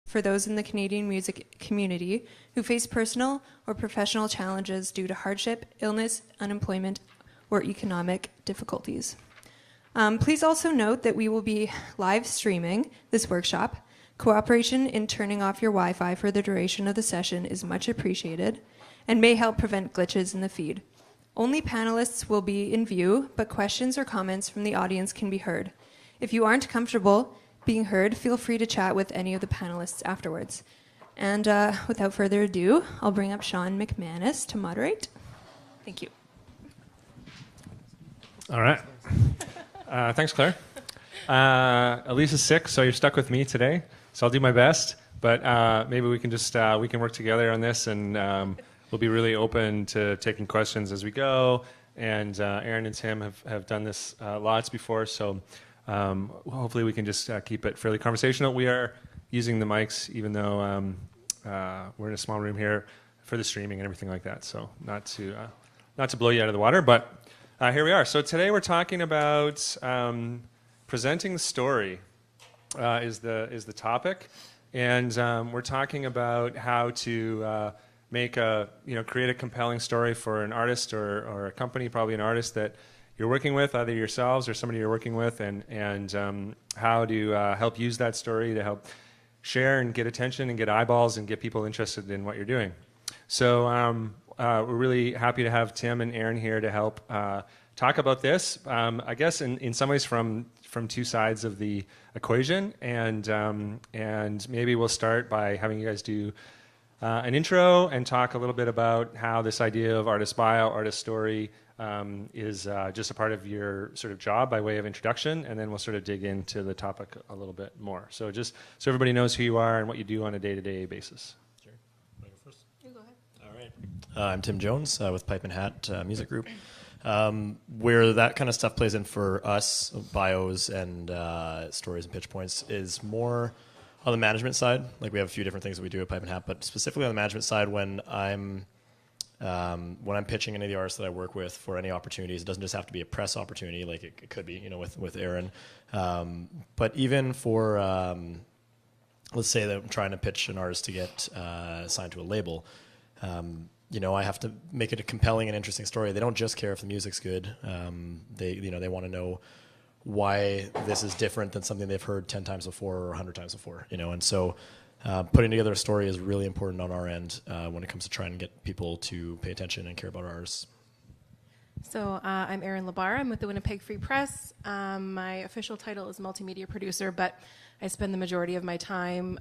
for those in the Canadian music community who face personal or professional challenges due to hardship, illness, unemployment, or economic difficulties. Please also note that we will be live streaming this workshop. Cooperation in turning off your Wi-Fi for the duration of the session is much appreciated and may help prevent glitches in the feed. Only panelists will be in view, but questions or comments from the audience can be heard. If you aren't comfortable being heard, feel free to chat with any of the panelists afterwards. And without further ado, I'll bring up Sean McManus to moderate. Thank you. All right. Thanks, Claire. Elisa's sick, so you're stuck with me today. So I'll do my best, but maybe we can just we can work together on this, and we'll be really open to taking questions as we go. And Erin and Tim have done this lots before, so hopefully we can just keep it fairly conversational. We are using the mics, even though we're in a small room here for the streaming and everything like that. So not to blow you out of the water, but here we are. So today we're talking about presenting the story. Is the topic, and we're talking about how to create a compelling story for an artist or a company, probably an artist that you're working with, either yourselves or somebody you're working with, and how to help use that story to help share and get attention and get eyeballs and get people interested in what you're doing. So we're really happy to have Tim and Erin here to help talk about this. I guess in some ways from two sides of the equation, and maybe we'll start by having you guys do an intro and talk a little bit about how this idea of artist bio, artist story is just a part of your sort of job by way of introduction, and then we'll sort of dig into the topic a little bit more. So just so everybody knows who you are and what you do on a day-to-day basis. Sure. Want to go first? You go ahead. All right. I'm Tim Jones with Pipe and Hat Music Group. Where that kind of stuff plays in for us, bios and stories and pitch points, is more on the management side. Like, we have a few different things that we do at Pipe and Hat, but specifically on the management side, when I'm pitching any of the artists that I work with for any opportunities, it doesn't just have to be a press opportunity, like it could be, with Erin, but even for let's say that I'm trying to pitch an artist to get signed to a label. I have to make it a compelling and interesting story. They don't just care if the music's good. They want to know why this is different than something they've heard 10 times before or 100 times before. And so putting together a story is really important on our end when it comes to trying to get people to pay attention and care about artists. So I'm Erin Lebar. I'm with the Winnipeg Free Press. My official title is multimedia producer, but I spend the majority of my time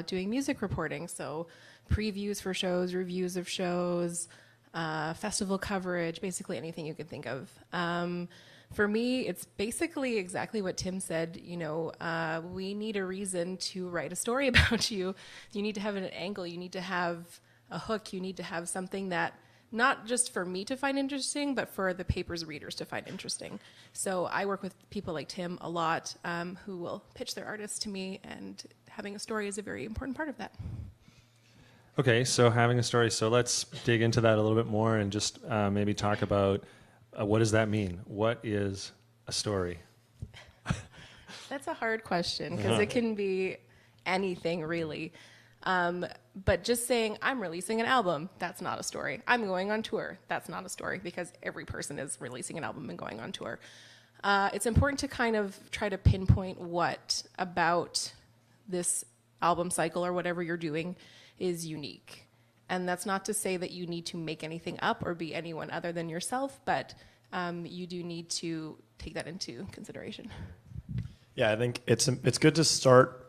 doing music reporting. So previews for shows, reviews of shows, festival coverage, basically anything you can think of. For me, it's basically exactly what Tim said. We need a reason to write a story about you. You need to have an angle. You need to have a hook. You need to have something that not just for me to find interesting, but for the paper's readers to find interesting. So I work with people like Tim a lot who will pitch their artists to me, and having a story is a very important part of that. Okay, so having a story. So let's dig into that a little bit more and just maybe talk about what does that mean? What is a story? That's a hard question because it can be anything really. But just saying I'm releasing an album, that's not a story. I'm going on tour, that's not a story, because every person is releasing an album and going on tour. It's important to kind of try to pinpoint what about this album cycle or whatever you're doing is unique. And that's not to say that you need to make anything up or be anyone other than yourself, but you do need to take that into consideration. Yeah, I think it's good to start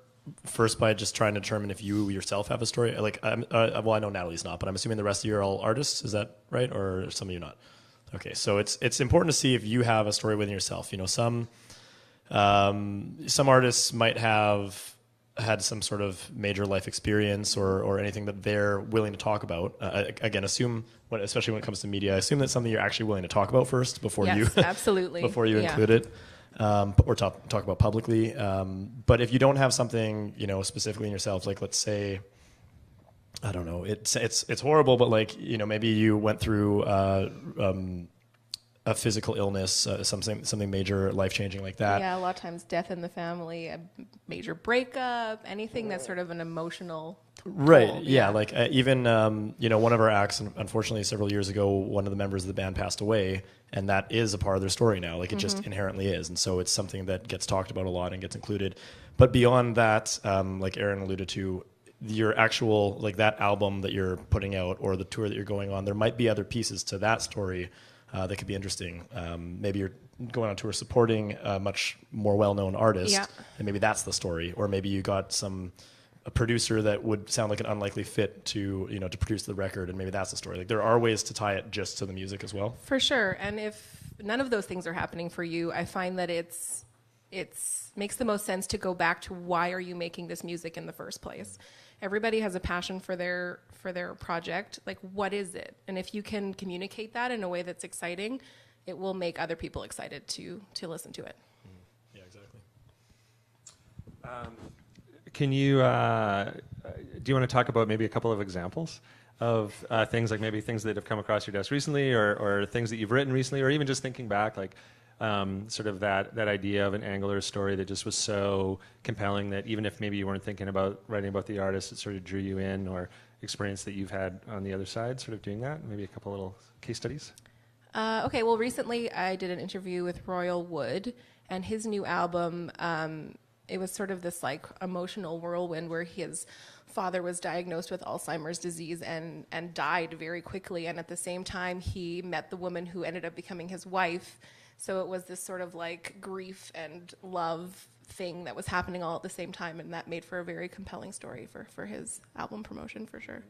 first by just trying to determine if you yourself have a story. Like, I know Natalie's not, but I'm assuming the rest of you are all artists. Is that right, or some of you not? Okay, so it's important to see if you have a story within yourself. Some artists might have had some sort of major life experience or anything that they're willing to talk about. Again, especially when it comes to media, assume that's something you're actually willing to talk about first before you absolutely before you include it, or talk about publicly. But if you don't have something specifically in yourself, like let's say, I don't know, it's horrible, but maybe you went through a physical illness, something major, life changing like that. Yeah, a lot of times death in the family, a major breakup, anything that's sort of an emotional. Right. toll. Yeah. Like even one of our acts, unfortunately, several years ago, one of the members of the band passed away, and that is a part of their story now. Like it just inherently is, and so it's something that gets talked about a lot and gets included. But beyond that, like Erin alluded to, your actual like that album that you're putting out or the tour that you're going on, there might be other pieces to that story that could be interesting. Maybe you're going on tour supporting a much more well-known artist, and maybe that's the story. Or maybe you got a producer that would sound like an unlikely fit to to produce the record, and maybe that's the story. Like there are ways to tie it just to the music as well. For sure. And if none of those things are happening for you, I find that it's makes the most sense to go back to why are you making this music in the first place? Everybody has a passion for their project. Like, what is it? And if you can communicate that in a way that's exciting, it will make other people excited to listen to it. Yeah, exactly. Can you do you want to talk about maybe a couple of examples of things like maybe things that have come across your desk recently, or things that you've written recently, or even just thinking back, like sort of that idea of an angular story that just was so compelling that even if maybe you weren't thinking about writing about the artist, it sort of drew you in, or experience that you've had on the other side, sort of doing that? Maybe a couple little case studies. Okay, well, recently I did an interview with Royal Wood, and his new album, it was sort of this like emotional whirlwind where his father was diagnosed with Alzheimer's disease and died very quickly, and at the same time he met the woman who ended up becoming his wife. So it was this sort of like grief and love thing that was happening all at the same time, and that made for a very compelling story for his album promotion, for sure.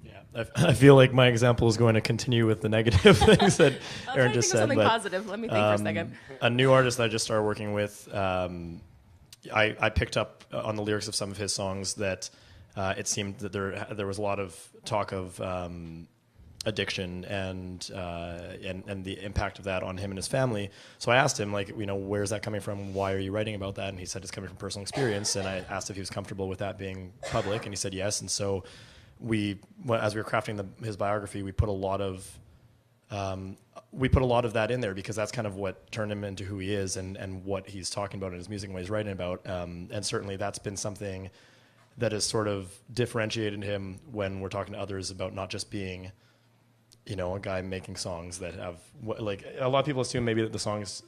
Yeah, I feel like my example is going to continue with the negative things that Erin just said. Something positive. Let me think for a second. A new artist that I just started working with, I picked up on the lyrics of some of his songs that it seemed that there was a lot of talk of addiction and the impact of that on him and his family. So I asked him, like, where's that coming from? Why are you writing about that? And he said it's coming from personal experience. And I asked if he was comfortable with that being public, and he said yes. And so as we were crafting his biography, we put a lot of that in there because that's kind of what turned him into who he is and what he's talking about in his music and what he's writing about. And certainly that's been something that has sort of differentiated him when we're talking to others about not just being a guy making songs that have, like, a lot of people assume maybe that the songs,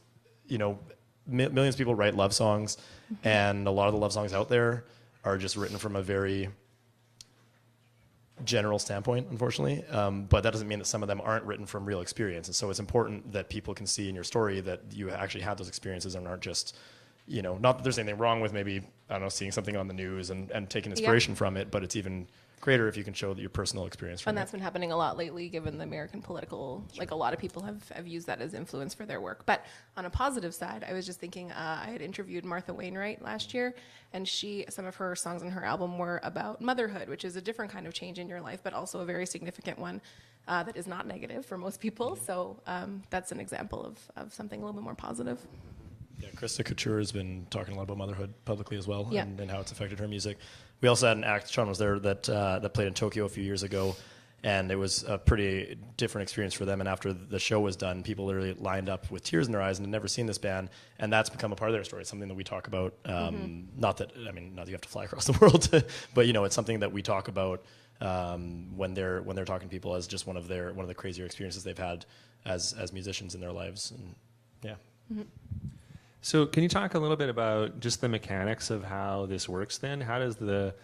millions of people write love songs, and a lot of the love songs out there are just written from a very general standpoint, unfortunately. But that doesn't mean that some of them aren't written from real experience. And so it's important that people can see in your story that you actually had those experiences and aren't just, not that there's anything wrong with maybe, I don't know, seeing something on the news and taking inspiration from it, but it's even greater if you can show that your personal experience from And that's been happening a lot lately, given the American political, like a lot of people have used that as influence for their work. But on a positive side, I was just thinking, I had interviewed Martha Wainwright last year, and some of her songs on her album were about motherhood, which is a different kind of change in your life, but also a very significant one that is not negative for most people. So that's an example of something a little bit more positive. Yeah, Krista Couture has been talking a lot about motherhood publicly as well, yeah. and how it's affected her music. We also had an act, Sean was there, that played in Tokyo a few years ago, and it was a pretty different experience for them. And after the show was done, people literally lined up with tears in their eyes and had never seen this band, and that's become a part of their story. It's something that we talk about. Not that you have to fly across the world, but it's something that we talk about when they're talking to people as just one of the crazier experiences they've had as musicians in their lives. And yeah. Mm-hmm. So can you talk a little bit about just the mechanics of how this works then? How does the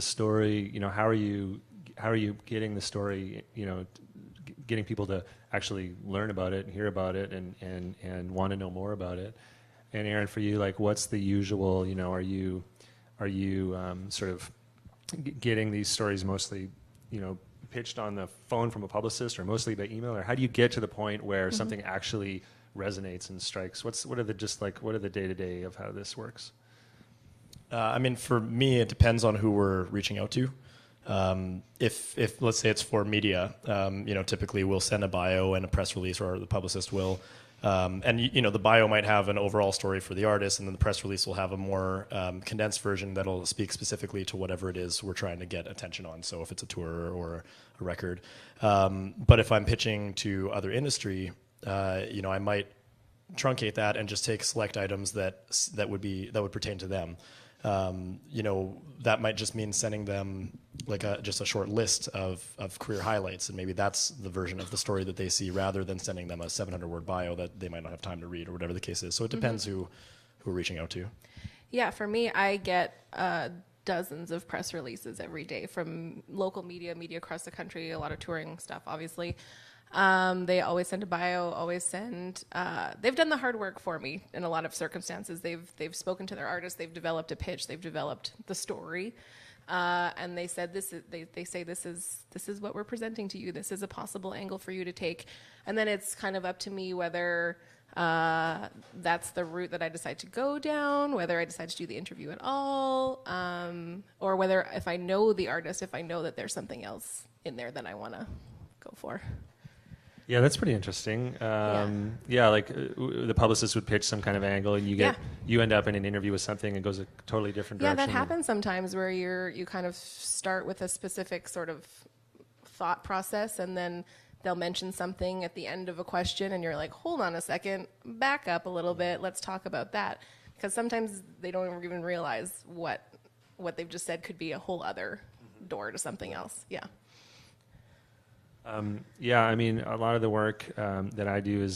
story, how are you getting the story, getting people to actually learn about it and hear about it and want to know more about it? And Erin, for you, like, what's the usual, are you sort of getting these stories mostly, pitched on the phone from a publicist or mostly by email, or how do you get to the point where something actually resonates and strikes? What are the day-to-day of how this works? For me, it depends on who we're reaching out to. If let's say it's for media, typically we'll send a bio and a press release, or the publicist will. And the bio might have an overall story for the artist, and then the press release will have a more condensed version that'll speak specifically to whatever it is we're trying to get attention on. So if it's a tour or a record. But if I'm pitching to other industry, I might truncate that and just take select items that would pertain to them. That might just mean sending them like just a short list of career highlights, and maybe that's the version of the story that they see, rather than sending them a 700-word bio that they might not have time to read, or whatever the case is. So it depends who we're reaching out to. Yeah, for me, I get dozens of press releases every day from local media across the country, a lot of touring stuff, obviously. They always send a bio, they've done the hard work for me in a lot of circumstances. They've spoken to their artists, they've developed a pitch, they've developed the story, and they said this is what we're presenting to you. This is a possible angle for you to take. And then it's kind of up to me whether that's the route that I decide to go down, whether I decide to do the interview at all, or whether if I know the artist, if I know that there's something else in there that I want to go for. Yeah, that's pretty interesting. The publicist would pitch some kind of angle, and you end up in an interview with something and goes a totally different direction. Yeah, that happens sometimes, where you kind of start with a specific sort of thought process, and then they'll mention something at the end of a question, and you're like, hold on a second, back up a little bit, let's talk about that. Because sometimes they don't even realize what they've just said could be a whole other door to something else. Yeah. I mean, a lot of the work that I do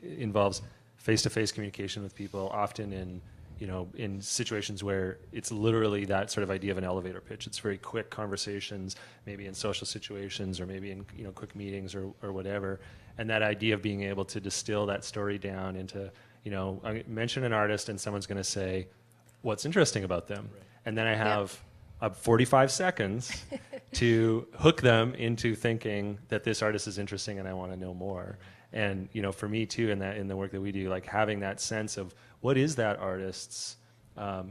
involves face-to-face communication with people, often in situations where it's literally that sort of idea of an elevator pitch. It's very quick conversations, maybe in social situations, or maybe in quick meetings or whatever. And that idea of being able to distill that story down into, I mention an artist and someone's going to say, what's interesting about them? Right. And then I have 45 seconds to hook them into thinking that this artist is interesting and I want to know more. And for me too, in the work that we do, like having that sense of what is that artist's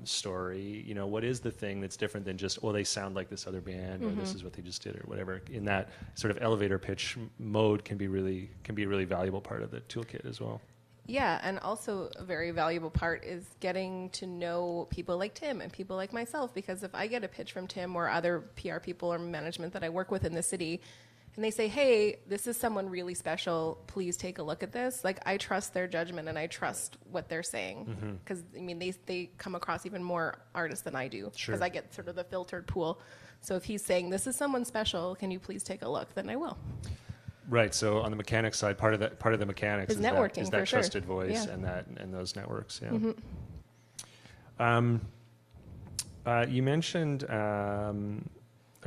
story, what is the thing that's different than just, they sound like this other band, or this is what they just did, or whatever. In that sort of elevator pitch mode can be a really valuable part of the toolkit as well. Yeah, and also a very valuable part is getting to know people like Tim and people like myself, because if I get a pitch from Tim or other PR people or management that I work with in the city, and they say, hey, this is someone really special, please take a look at this, like, I trust their judgment and I trust what they're saying. Because, they come across even more artists than I do, because I get sort of the filtered pool. So if he's saying, this is someone special, can you please take a look, then I will. Right. So on the mechanics side, part of the mechanics is networking, that for trusted sure. voice, Yeah. and those networks. Yeah. You mentioned.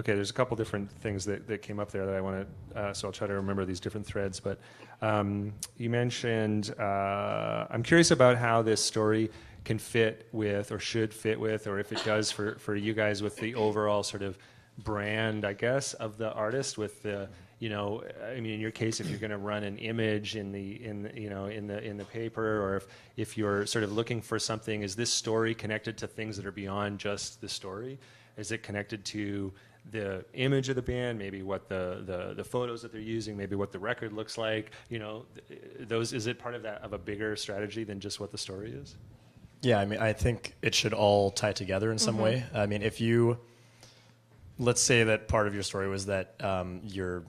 There's a couple different things that came up there that I want to. So I'll try to remember these different threads. But you mentioned. I'm curious about how this story can fit with, or should fit with, or if it does for you guys, with the overall sort of brand, I guess, of the artist, with the. In your case, if you're going to run an image in the paper, or if you're sort of looking for something, is this story connected to things that are beyond just the story? Is it connected to the image of the band, maybe what the photos that they're using, maybe what the record looks like? Is it part of a bigger strategy than just what the story is? Yeah, I think it should all tie together in some way. If you, let's say that part of your story was that your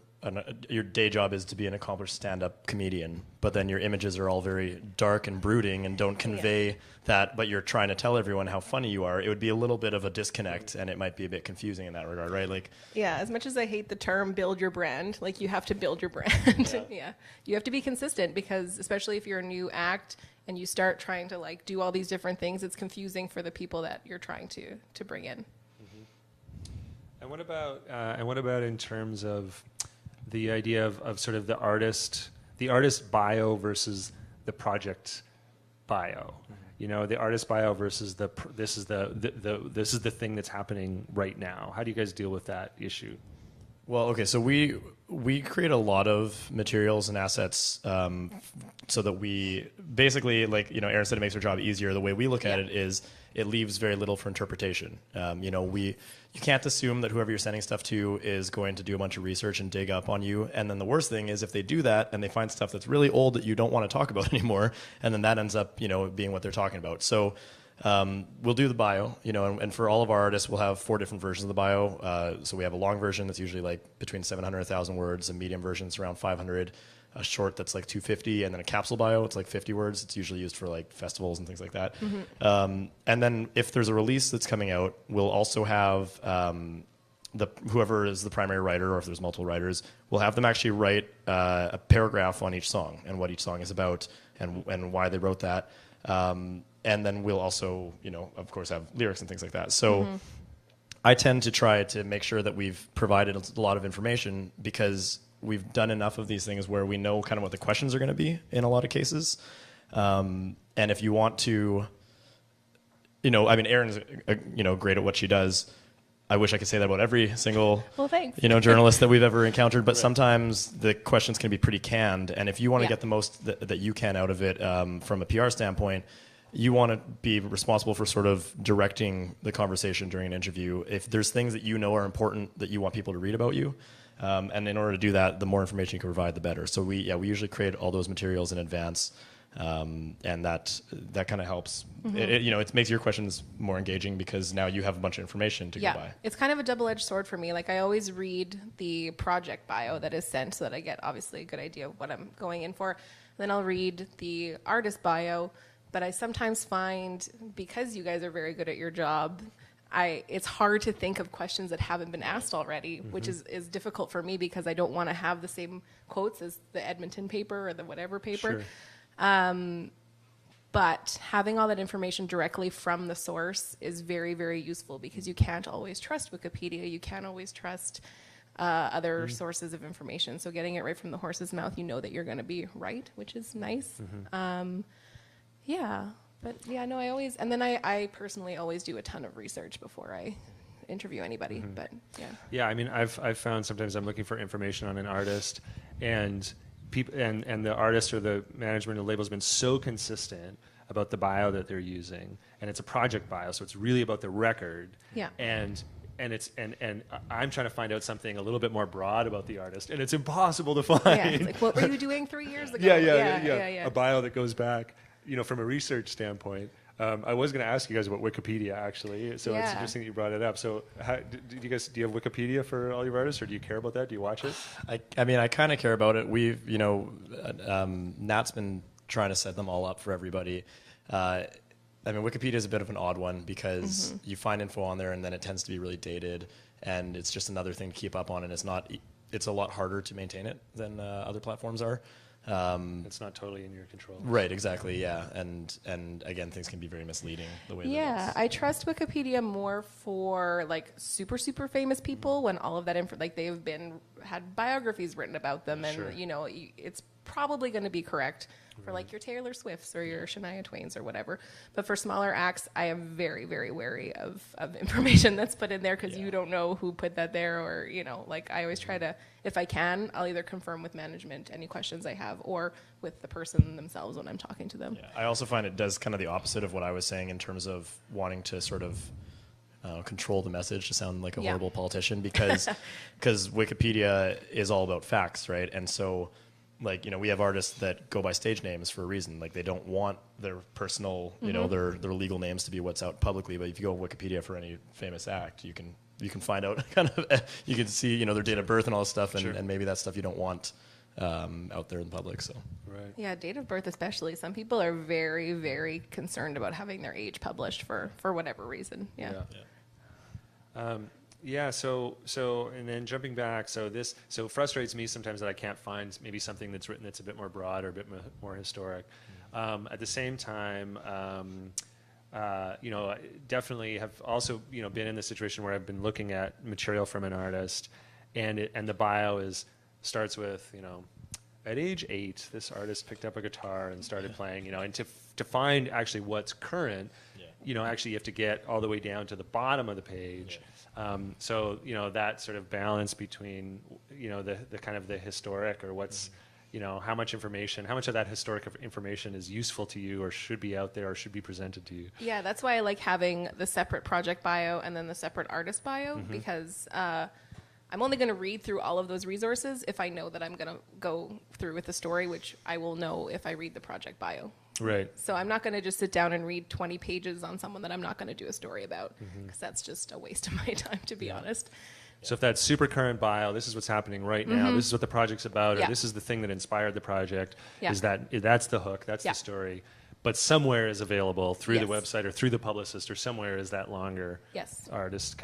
day job is to be an accomplished stand-up comedian, but then your images are all very dark and brooding and don't convey that, but you're trying to tell everyone how funny you are. It would be a little bit of a disconnect, and it might be a bit confusing in that regard, right? As much as I hate the term build your brand, you have to build your brand. You have to be consistent, because especially if you're a new act and you start trying to do all these different things, it's confusing for the people that you're trying to bring in. And what about in terms of the idea of sort of the artist bio versus the project bio? The artist bio versus this is the thing that's happening right now. How do you guys deal with that issue? Well, okay, so we create a lot of materials and assets so that we basically, Erin said, it makes our job easier. The way we look at it is it leaves very little for interpretation. You can't assume that whoever you're sending stuff to is going to do a bunch of research and dig up on you. And then the worst thing is if they do that and they find stuff that's really old that you don't want to talk about anymore, and then that ends up, being what they're talking about. So we'll do the bio, and for all of our artists, we'll have 4 different versions of the bio. So we have a long version that's usually between 700 and 1,000 words, a medium version that's around 500, a short that's like 250, and then a capsule bio, it's like 50 words. It's usually used for like festivals and things like that. And then if there's a release that's coming out, we'll also have whoever is the primary writer, or if there's multiple writers, we'll have them actually write a paragraph on each song and what each song is about and why they wrote that. And then we'll also, of course, have lyrics and things like that. So I tend to try to make sure that we've provided a lot of information, because we've done enough of these things where we know kind of what the questions are going to be in a lot of cases. And if you want to, Erin's great at what she does. I wish I could say that about every single journalist that we've ever encountered, but sometimes the questions can be pretty canned. And if you want to get the most that you can out of it from a PR standpoint, you want to be responsible for sort of directing the conversation during an interview. If there's things that are important that you want people to read about you, and in order to do that, the more information you can provide, the better. So we usually create all those materials in advance. And that kind of helps. It makes your questions more engaging, because now you have a bunch of information to go by. It's kind of a double-edged sword for me. Like, I always read the project bio that is sent so that I get obviously a good idea of what I'm going in for. Then I'll read the artist bio, but I sometimes find, because you guys are very good at your job, it's hard to think of questions that haven't been asked already, which is difficult for me, because I don't want to have the same quotes as the Edmonton paper or the whatever paper. Sure. But having all that information directly from the source is very, very useful, because you can't always trust Wikipedia. You can't always trust other sources of information. So getting it right from the horse's mouth, that you're going to be right, which is nice. I always, and then I personally always do a ton of research before I interview anybody. But yeah. I mean, I've found sometimes I'm looking for information on an artist, and people and the artist or the management of the label has been so consistent about the bio that they're using, and it's a project bio, so it's really about the record. Yeah. And I'm trying to find out something a little bit more broad about the artist, and it's impossible to find. Yeah, it's like, what were you doing 3 years ago? Yeah. A bio that goes back, from a research standpoint. I was going to ask you guys about Wikipedia, actually, so it's interesting that you brought it up. So do you have Wikipedia for all your artists, or do you care about that? Do you watch it? I kind of care about it. We've, Nat's been trying to set them all up for everybody. Wikipedia is a bit of an odd one, because you find info on there and then it tends to be really dated, and it's just another thing to keep up on, and it's a lot harder to maintain it than other platforms are. It's not totally in your control. Right, exactly, yeah. And again, things can be very misleading the way that Yeah, I trust Wikipedia more for like super, super famous people, when all of that info, like they've had biographies written about them, and it's probably going to be correct for like your Taylor Swifts or your Shania Twains or whatever. But for smaller acts, I am very, very wary of information that's put in there, because you don't know who put that there, or I always try to, if I can, I'll either confirm with management any questions I have, or with the person themselves when I'm talking to them. I also find it does kind of the opposite of what I was saying in terms of wanting to sort of control the message, to sound like a horrible politician, because Wikipedia is all about facts, right? And so we have artists that go by stage names for a reason. Like, they don't want their personal, their legal names to be what's out publicly. But if you go on Wikipedia for any famous act, you can find out you can see, their date of birth and all this stuff, and maybe that's stuff you don't want out there in the public. So right. Yeah, date of birth especially. Some people are very, very concerned about having their age published for whatever reason. So and then jumping back, so it frustrates me sometimes that I can't find maybe something that's written that's a bit more broad or a bit more historic. At the same time, definitely have also been in the situation where I've been looking at material from an artist, and the bio starts with at age 8 this artist picked up a guitar and started playing, and to find actually what's current, actually you have to get all the way down to the bottom of the page. So that sort of balance between the kind of the historic, or what's how much of that historic information is useful to you, or should be out there, or should be presented to you. Yeah, that's why I like having the separate project bio and then the separate artist bio, because I'm only going to read through all of those resources if I know that I'm going to go through with the story, which I will know if I read the project bio. Right. So I'm not going to just sit down and read 20 pages on someone that I'm not going to do a story about, because that's just a waste of my time, to be honest. So if that's super current bio, this is what's happening right now. This is what the project's about, or Yeah. this is the thing that inspired the project. Yeah. That's the hook, that's Yeah. the story. But somewhere is available through the Yes. website or through the publicist, or somewhere is that longer Yes. artist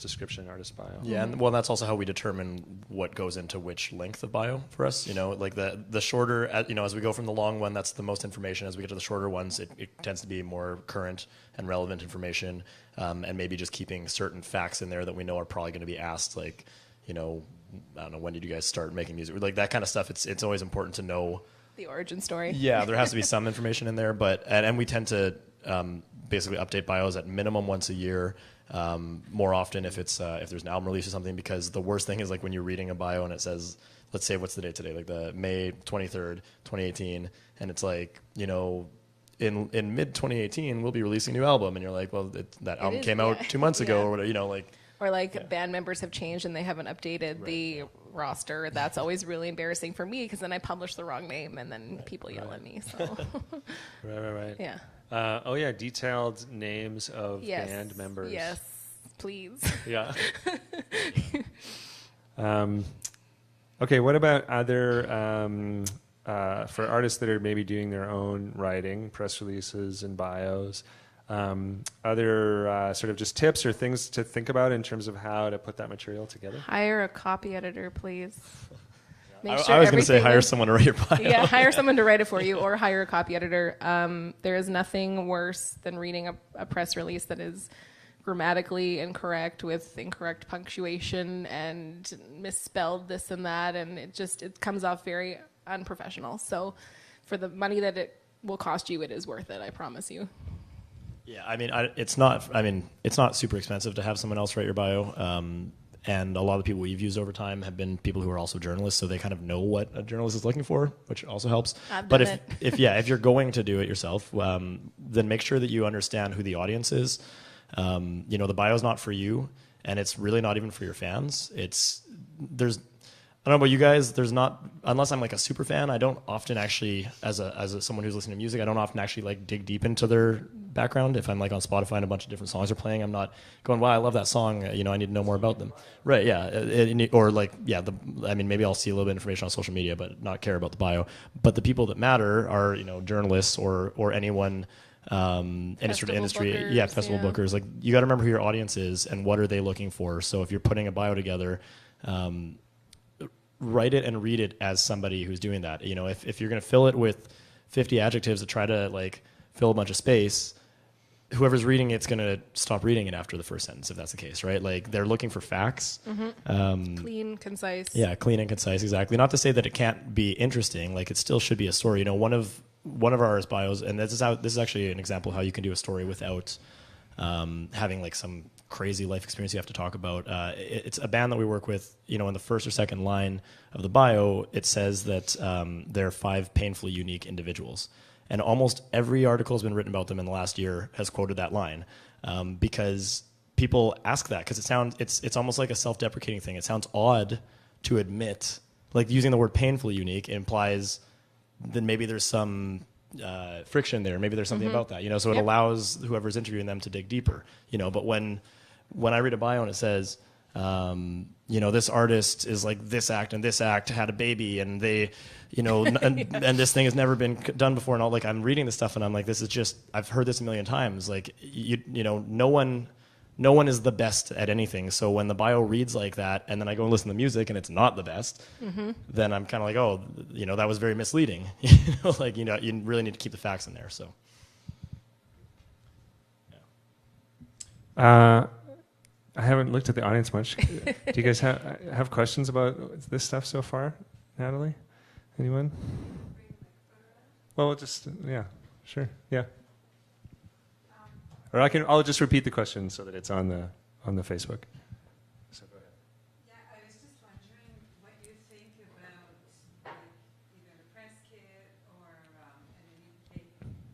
description, artist bio. Yeah, and well, that's also how we determine what goes into which length of bio for us. Like the shorter, as we go from the long one, that's the most information. As we get to the shorter ones, it tends to be more current and relevant information, and maybe just keeping certain facts in there that we know are probably going to be asked, like, I don't know, when did you guys start making music? Like that kind of stuff. It's always important to know The origin story. Yeah, there has to be some information in there, but and we tend to basically update bios at minimum once a year. More often if it's if there's an album release or something, because the worst thing is like when you're reading a bio and it says, let's say what's the date today, like the May 23rd, 2018, and it's like in mid 2018 we'll be releasing a new album, and you're like, well, that album came out 2 months ago, or whatever, like. Or band members have changed and they haven't updated the roster. That's always really embarrassing for me because then I publish the wrong name and then people yell at me. So Right. yeah. Detailed names of Yes. band members. Yes, please. Yeah. Okay, what about other, for artists that are maybe doing their own writing, press releases and bios, other sort of just tips or things to think about in terms of how to put that material together? Hire a copy editor, please. Make I was sure going to say everything hire is- someone to write your bio. Yeah, hire someone to write it for you or hire a copy editor. There is nothing worse than reading a press release that is grammatically incorrect with incorrect punctuation and misspelled this and that, and it comes off very unprofessional. So for the money that it will cost you, it is worth it, I promise you. Yeah, it's not super expensive to have someone else write your bio. And a lot of the people we've used over time have been people who are also journalists, so they kind of know what a journalist is looking for, which also helps. I've But done if you're going to do it yourself, then make sure that you understand who the audience is. The bio's not for you, and it's really not even for your fans. I don't know about you guys. There's not, unless I'm like a super fan, I don't often actually, as someone who's listening to music, I don't often actually like dig deep into their background. If I'm like on Spotify and a bunch of different songs are playing, I'm not going, wow, I love that song. I need to know more about them. Right? Yeah. Maybe I'll see a little bit of information on social media, but not care about the bio. But the people that matter are journalists or anyone. Industry to industry, bookers, festival bookers. Like, you got to remember who your audience is and what are they looking for. So if you're putting a bio together, write it and read it as somebody who's doing that. If you're going to fill it with 50 adjectives to try to like fill a bunch of space, whoever's reading it's going to stop reading it after the first sentence, if that's the case, right? Like, they're looking for facts. Clean, concise. Yeah, clean and concise, exactly. Not to say that it can't be interesting. Like, it still should be a story. One of our artist bios, and this is actually an example of how you can do a story without having like some crazy life experience you have to talk about. It's a band that we work with. In the first or second line of the bio, it says that they're 5 painfully unique individuals, and almost every article has been written about them in the last year has quoted that line, because people ask that, because it's almost like a self-deprecating thing. It sounds odd to admit, like, using the word painfully unique implies that maybe there's some friction there. Maybe there's something about that, so it allows whoever's interviewing them to dig deeper, but when I read a bio and it says, this artist is like this act and this act had a baby and they, and this thing has never been done before, and all, like, I'm reading this stuff and I'm like, this is just, I've heard this a million times. Like, no one is the best at anything. So when the bio reads like that, and then I go and listen to music and it's not the best, then I'm kind of like, oh, that was very misleading. Like, you really need to keep the facts in there. So. I haven't looked at the audience much. Do you guys have questions about this stuff so far? Natalie? Anyone? Well, sure, yeah. Or I'll just repeat the question so that it's on the Facebook. So go ahead. Yeah, I was just wondering what you think about, like, either the press kit or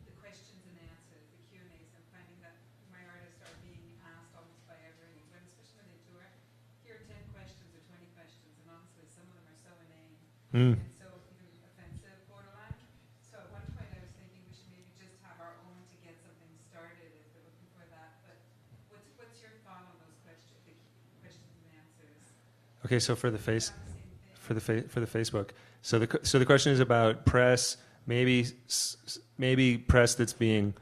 the questions and answers, the Q&As. I'm finding that my artists are being asked almost by everyone, especially when they tour. Here are 10 questions or 20 questions, and honestly, some of them are so inane and so even offensive, borderline. So at one point I was thinking we should maybe just have our own to get something started if they're looking for that. But what's your thought on those questions and answers? Okay, so for the Facebook. So the question is about press, maybe press that's being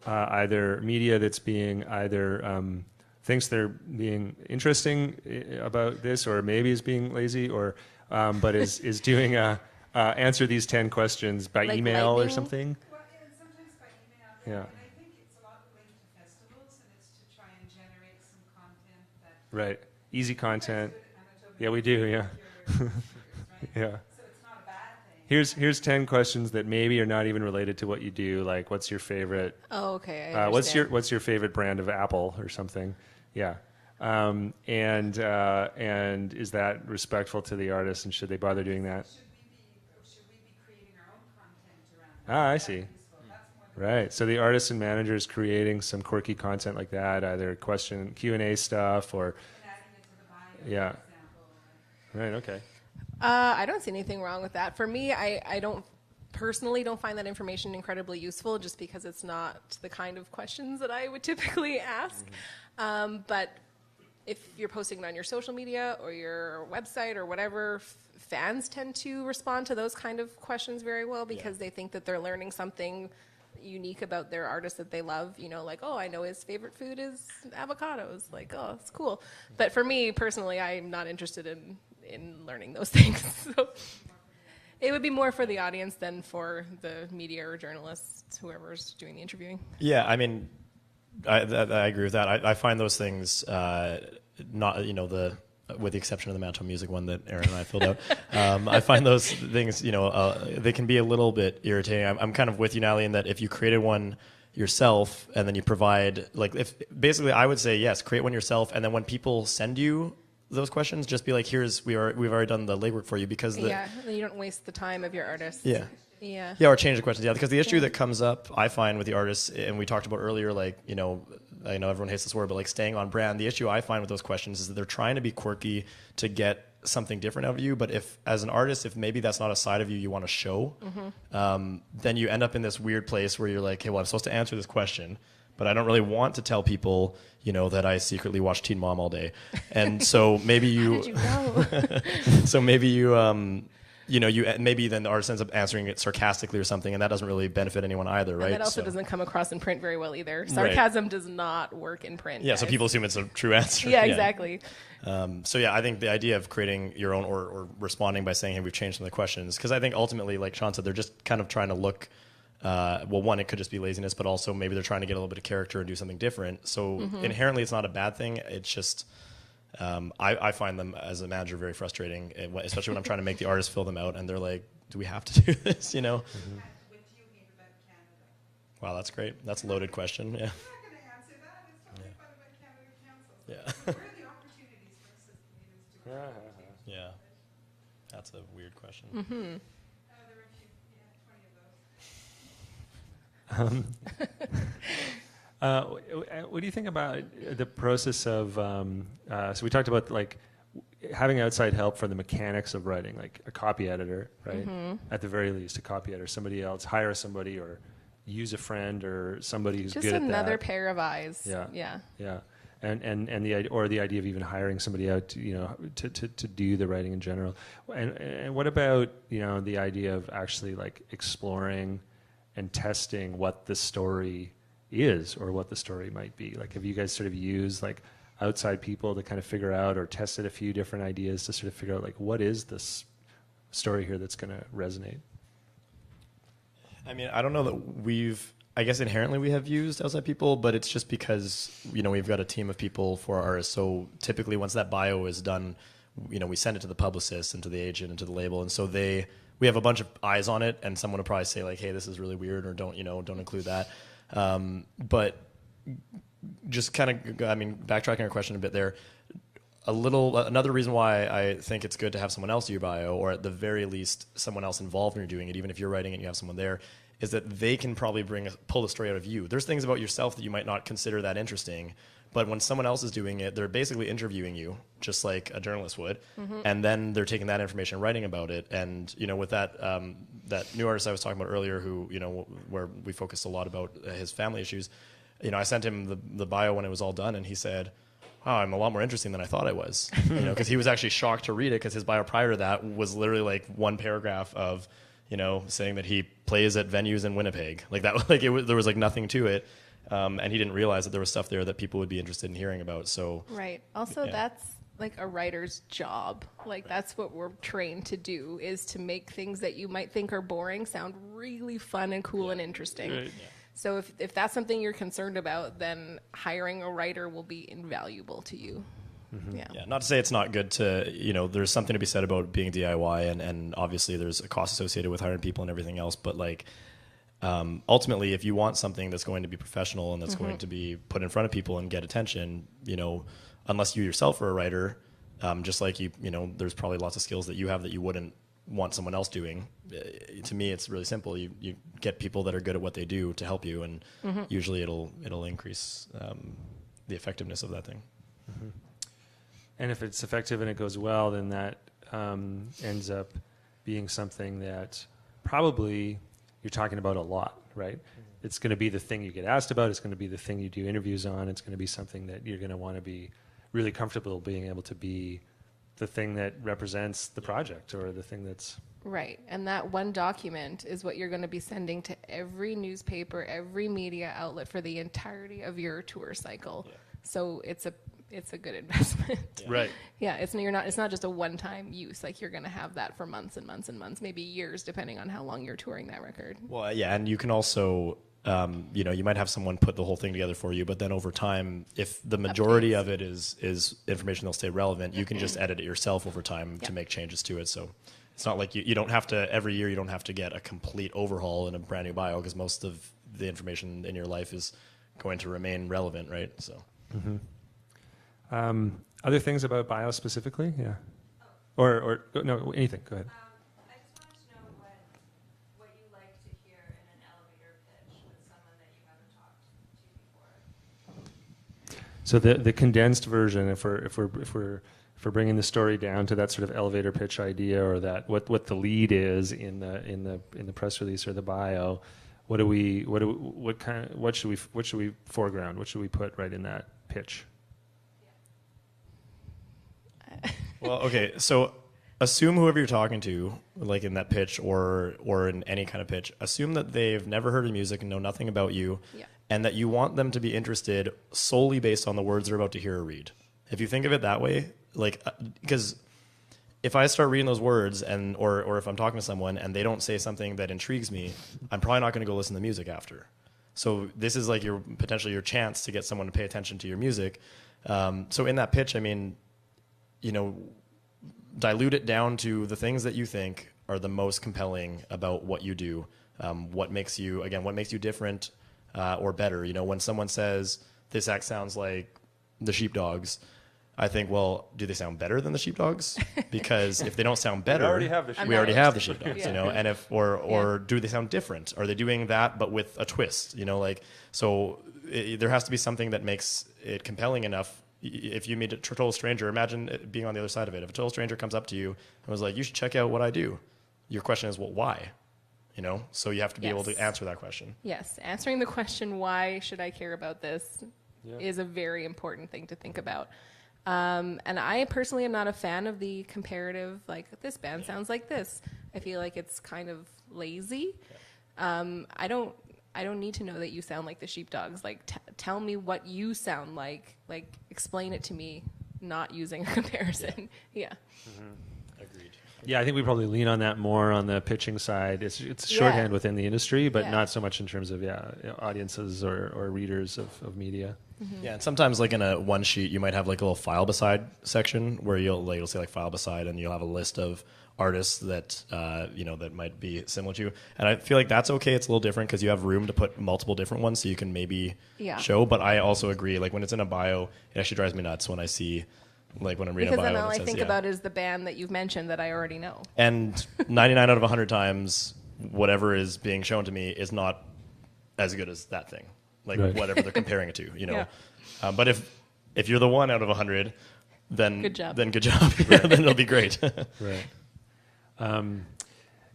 either media that's being either thinks they're being interesting about this, or maybe is being lazy, or but is doing answer these 10 questions by Like email or lightning? something. Well, and sometimes by email. Yeah. And I think it's a lot linked to festivals, and it's to try and generate some content that. Right. Easy content. Good Manitoba Yeah, we do. Yeah. sugars, right? Yeah. So it's not a bad thing. Here's 10 questions that maybe are not even related to what you do. Like, what's your favorite? Oh, okay. I What's understand. your favorite brand of apple or something? Yeah. And is that respectful to the artist, and should they bother doing that? Should we be creating our own content around that? Ah, I That'd see. be useful. That's more the Right. So the artists and managers creating some quirky content like that, either Q&A stuff or adding it to the bio, Yeah. for example. right. Okay. I don't see anything wrong with that. For me, I don't personally don't find that information incredibly useful, just because it's not the kind of questions that I would typically ask. But if you're posting it on your social media or your website or whatever, fans tend to respond to those kind of questions very well, because they think that they're learning something unique about their artist that they love. You know, like, oh, I know his favorite food is avocados. Like, oh, it's cool. But for me personally, I'm not interested in learning those things. So it would be more for the audience than for the media or journalists, whoever's doing the interviewing. Yeah, I mean, I agree with that. I find those things not, with the exception of the Manitoba Music one that Erin and I filled out. I find those things, they can be a little bit irritating. I'm kind of with you, Natalie, in that if you created one yourself and then you provide, basically I would say yes, create one yourself, and then when people send you those questions, just be like, we've already done the legwork for you, because Then you don't waste the time of your artist. yeah. Yeah. Yeah, or change the questions. Yeah, because the issue that comes up, I find, with the artists, and we talked about earlier, I know everyone hates this word, but staying on brand. The issue I find with those questions is that they're trying to be quirky to get something different out of you. But if, as an artist, if maybe that's not a side of you want to show, then you end up in this weird place where you're like, hey, well, I'm supposed to answer this question, but I don't really want to tell people, that I secretly watch Teen Mom all day. And so maybe you... How did you know? so maybe you... maybe then the artist ends up answering it sarcastically or something, and that doesn't really benefit anyone either, right? And that also doesn't come across in print very well either. Sarcasm does not work in print. Yeah, so guys. people assume it's a true answer. Yeah, exactly. I think the idea of creating your own or responding by saying, hey, we've changed some of the questions, because I think ultimately, like Sean said, they're just kind of trying to look, one, it could just be laziness, but also maybe they're trying to get a little bit of character and do something different. So inherently it's not a bad thing. It's just... I find them as a manager very frustrating, especially when I'm trying to make the artists fill them out, and they're like, "Do we have to do this?" What do you hate about Canada? Wow, that's great. That's a loaded question. Yeah. I'm not going to answer that. It's totally fine about Canada Council. Yeah. Where are the opportunities for assistant leaders to grow? Yeah. That's a weird question. Oh, there were a few. Yeah, 20 of those. What do you think about the process of? So we talked about having outside help for the mechanics of writing, like a copy editor, right? At the very least, a copy editor. Somebody else, hire somebody, or use a friend or somebody who's Just good at that. another pair of eyes. Yeah. Yeah. Yeah. And the idea of even hiring somebody out to do the writing in general. And what about the idea of actually exploring and testing what the story is, or what the story might be? Have you guys sort of used outside people to kind of figure out, or tested a few different ideas to sort of figure out what is this story here that's going to resonate? I mean, I don't know that I guess inherently we have used outside people, but it's just because, we've got a team of people for our artists. So typically once that bio is done, we send it to the publicist and to the agent and to the label. And so we have a bunch of eyes on it, and someone will probably say hey, this is really weird, or don't include that. But just kind of, backtracking our question a bit there, another reason why I think it's good to have someone else do your bio, or at the very least someone else involved when you're doing it, even if you're writing it and you have someone there, is that they can probably pull the story out of you. There's things about yourself that you might not consider that interesting, but when someone else is doing it, they're basically interviewing you just like a journalist would, and then they're taking that information and writing about it. And with that that new artist I was talking about earlier, who where we focused a lot about his family issues, I sent him the bio when it was all done, and he said, wow, I'm a lot more interesting than I thought I was. Because he was actually shocked to read it, because his bio prior to that was literally like one paragraph of, saying that he plays at venues in Winnipeg. Like that, there was like nothing to it. And he didn't realize that there was stuff there that people would be interested in hearing about. So Right. Also, that's like a writer's job. Like that's what we're trained to do, is to make things that you might think are boring sound really fun and cool and interesting. Right. So if that's something you're concerned about, then hiring a writer will be invaluable to you. Yeah. Not to say it's not good to, there's something to be said about being DIY, and obviously there's a cost associated with hiring people and everything else. But like, ultimately, if you want something that's going to be professional and that's going to be put in front of people and get attention, unless you yourself are a writer, just like there's probably lots of skills that you have that you wouldn't want someone else doing. To me, it's really simple. You get people that are good at what they do to help you, and usually it'll increase the effectiveness of that thing. And if it's effective and it goes well, then that ends up being something that probably you're talking about a lot, right? It's going to be the thing you get asked about. It's going to be the thing you do interviews on. It's going to be something that you're going to want to be really comfortable being able to be the thing that represents the project, or the thing that's... Right. And that one document is what you're going to be sending to every newspaper, every media outlet for the entirety of your tour cycle. Yeah. So it's a good investment. Yeah. Right. Yeah, it's not just a one-time use. Like you're going to have that for months and months and months, maybe years, depending on how long you're touring that record. Well, yeah, and you can also, you might have someone put the whole thing together for you, but then over time, if the majority of it is information that'll stay relevant, you can just edit it yourself over time to make changes to it. So it's not like you don't have to, every year you don't have to get a complete overhaul and a brand new bio, because most of the information in your life is going to remain relevant, right? So. Other things about bio specifically? Yeah. Or no, anything. Go ahead. I just wanted to know what you like to hear in an elevator pitch with someone that you haven't talked to before. So the condensed version, if we're bringing the story down to that sort of elevator pitch idea, or that what the lead is in the press release or the bio, what should we foreground? What should we put right in that pitch? Well, okay, so assume whoever you're talking to, like in that pitch or in any kind of pitch, assume that they've never heard of music and know nothing about you, and that you want them to be interested solely based on the words they're about to hear or read. If you think of it that way, like, because if I start reading those words or if I'm talking to someone and they don't say something that intrigues me, I'm probably not going to go listen to music after. So this is like potentially your chance to get someone to pay attention to your music. So in that pitch, I mean, dilute it down to the things that you think are the most compelling about what you do. What makes you different or better? When someone says this act sounds like the Sheepdogs, I think, well, do they sound better than the Sheepdogs? Because if they don't sound better, we already have the Sheepdogs, and or do they sound different? Are they doing that but with a twist? So there has to be something that makes it compelling enough. If you meet a total stranger, imagine being on the other side of it. If a total stranger comes up to you and was like, you should check out what I do, your question is, well, why? So you have to be able to answer that question. Yes, answering the question, why should I care about this, is a very important thing to think about. And I personally am not a fan of the comparative, like, this band sounds like this. I feel like it's kind of lazy. I don't need to know that you sound like the Sheepdogs. Like, tell me what you sound like. Like, explain it to me, not using a comparison. Yeah. Agreed. Yeah, I think we probably lean on that more on the pitching side. It's shorthand within the industry, but not so much in terms of audiences or readers of media. Mm-hmm. Yeah, and sometimes like in a one sheet, you might have like a little file beside section where you'll say like file beside, and you'll have a list of artists that that might be similar to you. And I feel like that's okay. It's a little different because you have room to put multiple different ones, so you can maybe show. But I also agree, like when it's in a bio, it actually drives me nuts when I see, like when I'm reading a bio. Because then all I think about is the band that you've mentioned that I already know. And 99 out of 100 times, whatever is being shown to me is not as good as that thing. Like whatever they're comparing it to, But if you're the 1 out of 100, then good job. Then it'll be great. Right.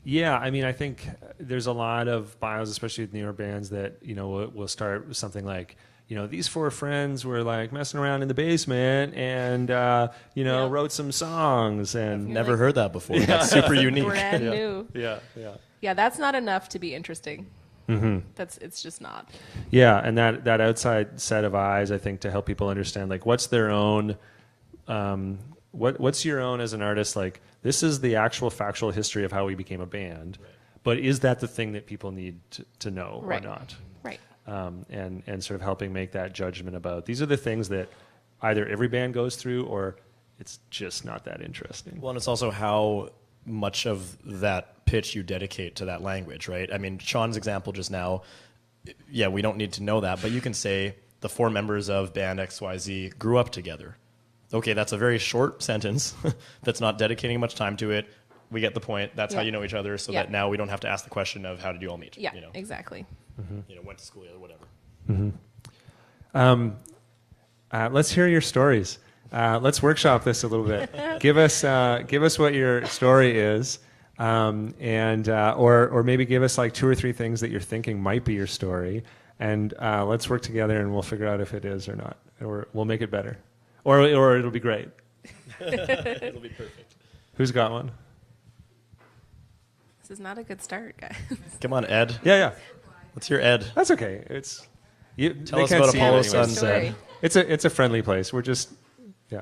Yeah, I mean, I think there's a lot of bios, especially with newer bands, that will start with something like, these four friends were like messing around in the basement and, wrote some songs and Never heard that before. That's super unique. Brand new. yeah. Yeah, that's not enough to be interesting. It's just not. Yeah, and that outside set of eyes, I think, to help people understand, like, what's their own, what's your own as an artist, like, this is the actual factual history of how we became a band, but is that the thing that people need to know or not? Right. And sort of helping make that judgment about, these are the things that either every band goes through or it's just not that interesting. Well, and it's also how much of that pitch you dedicate to that language, right? I mean, Sean's example just now, yeah, we don't need to know that, but you can say the four members of band XYZ grew up together. Okay, that's a very short sentence that's not dedicating much time to it. We get the point. That's how you know each other, so that now we don't have to ask the question of how did you all meet? Yeah, exactly. Went to school together, whatever. Let's hear your stories. Let's workshop this a little bit. Give us what your story is, or maybe give us like 2 or 3 things that you're thinking might be your story, and let's work together and we'll figure out if it is or not, or we'll make it better, or it'll be great. It'll be perfect. Who's got one? This is not a good start, guys. Come on, Ed. Yeah. Let's hear Ed. That's okay. It's Tell they us can't about see Apollo it anyways. Suns, Ed. It's a friendly place. We're just Oh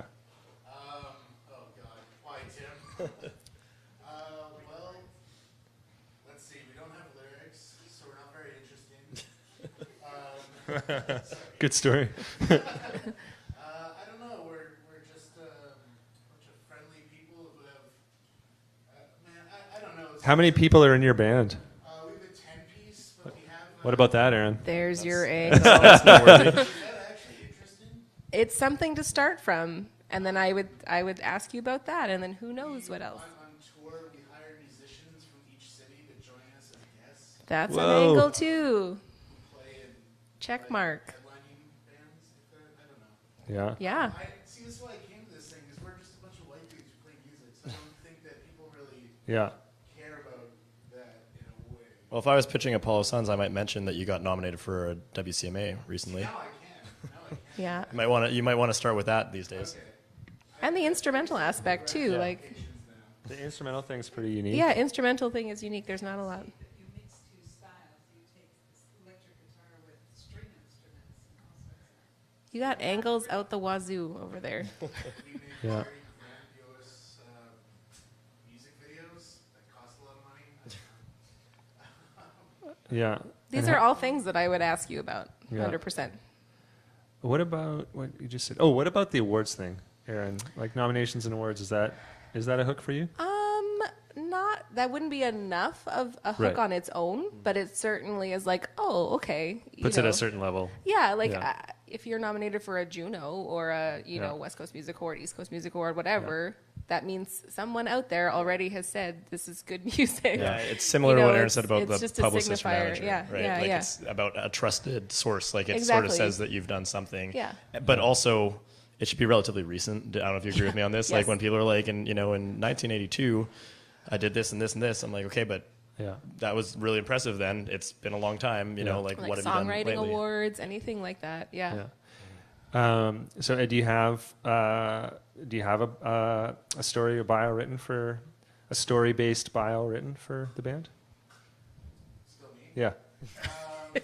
God, why, Tim? Well, let's see. We don't have lyrics, so we're not very interesting. good story. I don't know. We're just a bunch of friendly people who have. I don't know. How many people are in your band? We have a 10-piece, but we have. What about that, Erin? There's your angle. Is that actually interesting? It's something to start from, and then I would ask you about that, and then who knows what else. On tour, we hire musicians from each city to join us as guests. That's Whoa. an angle too. Play in Check mark. headlining bands. I don't know. Yeah. Yeah. See, this is why I came to this thing, because we're just a bunch of white dudes who play music, so I don't think that people really Yeah. care about that in a way. Well, if I was pitching Apollo Suns, I might mention that you got nominated for a WCMA recently. Now I can. Yeah. You might want to start with that these days. And the instrumental aspect too. Like, The instrumental thing's pretty unique. yeah, instrumental thing is unique. There's not a lot. You mix 2 styles. You take this electric guitar with string instruments and all sorts of. You got angles out the wazoo over there. We make Yeah. very grandiose music videos that cost a lot of money. Yeah. These And are all things that I would ask you about. Yeah. 100%. What about what you just said? Oh, what about the awards thing, Erin? Like nominations and awards, is that a hook for you? Not that wouldn't be enough of a hook Right. on its own, but it certainly is like, oh, okay. Puts it at a certain level. Yeah, like Yeah. if you're nominated for a Juno or a Yeah. West Coast Music Award, East Coast Music Award, whatever, that means someone out there already has said this is good music. Yeah, it's similar to what Erin said about it's the just a publicist signifier. manager, Yeah, right? yeah, Like yeah. it's about a trusted source. Like it sort Exactly. of says that you've done something. Yeah. But also, it should be relatively recent. I don't know if you agree with me on this. Like Yes. when people are like, in 1982, I did this and this and this. I'm like, okay, but Yeah. that was really impressive. Then it's been a long time. You know, like Like what have you done songwriting lately? awards, anything like that. Yeah. Yeah. So Ed, do you have a story or bio written for a story-based bio written for the band? Still me. Yeah. We're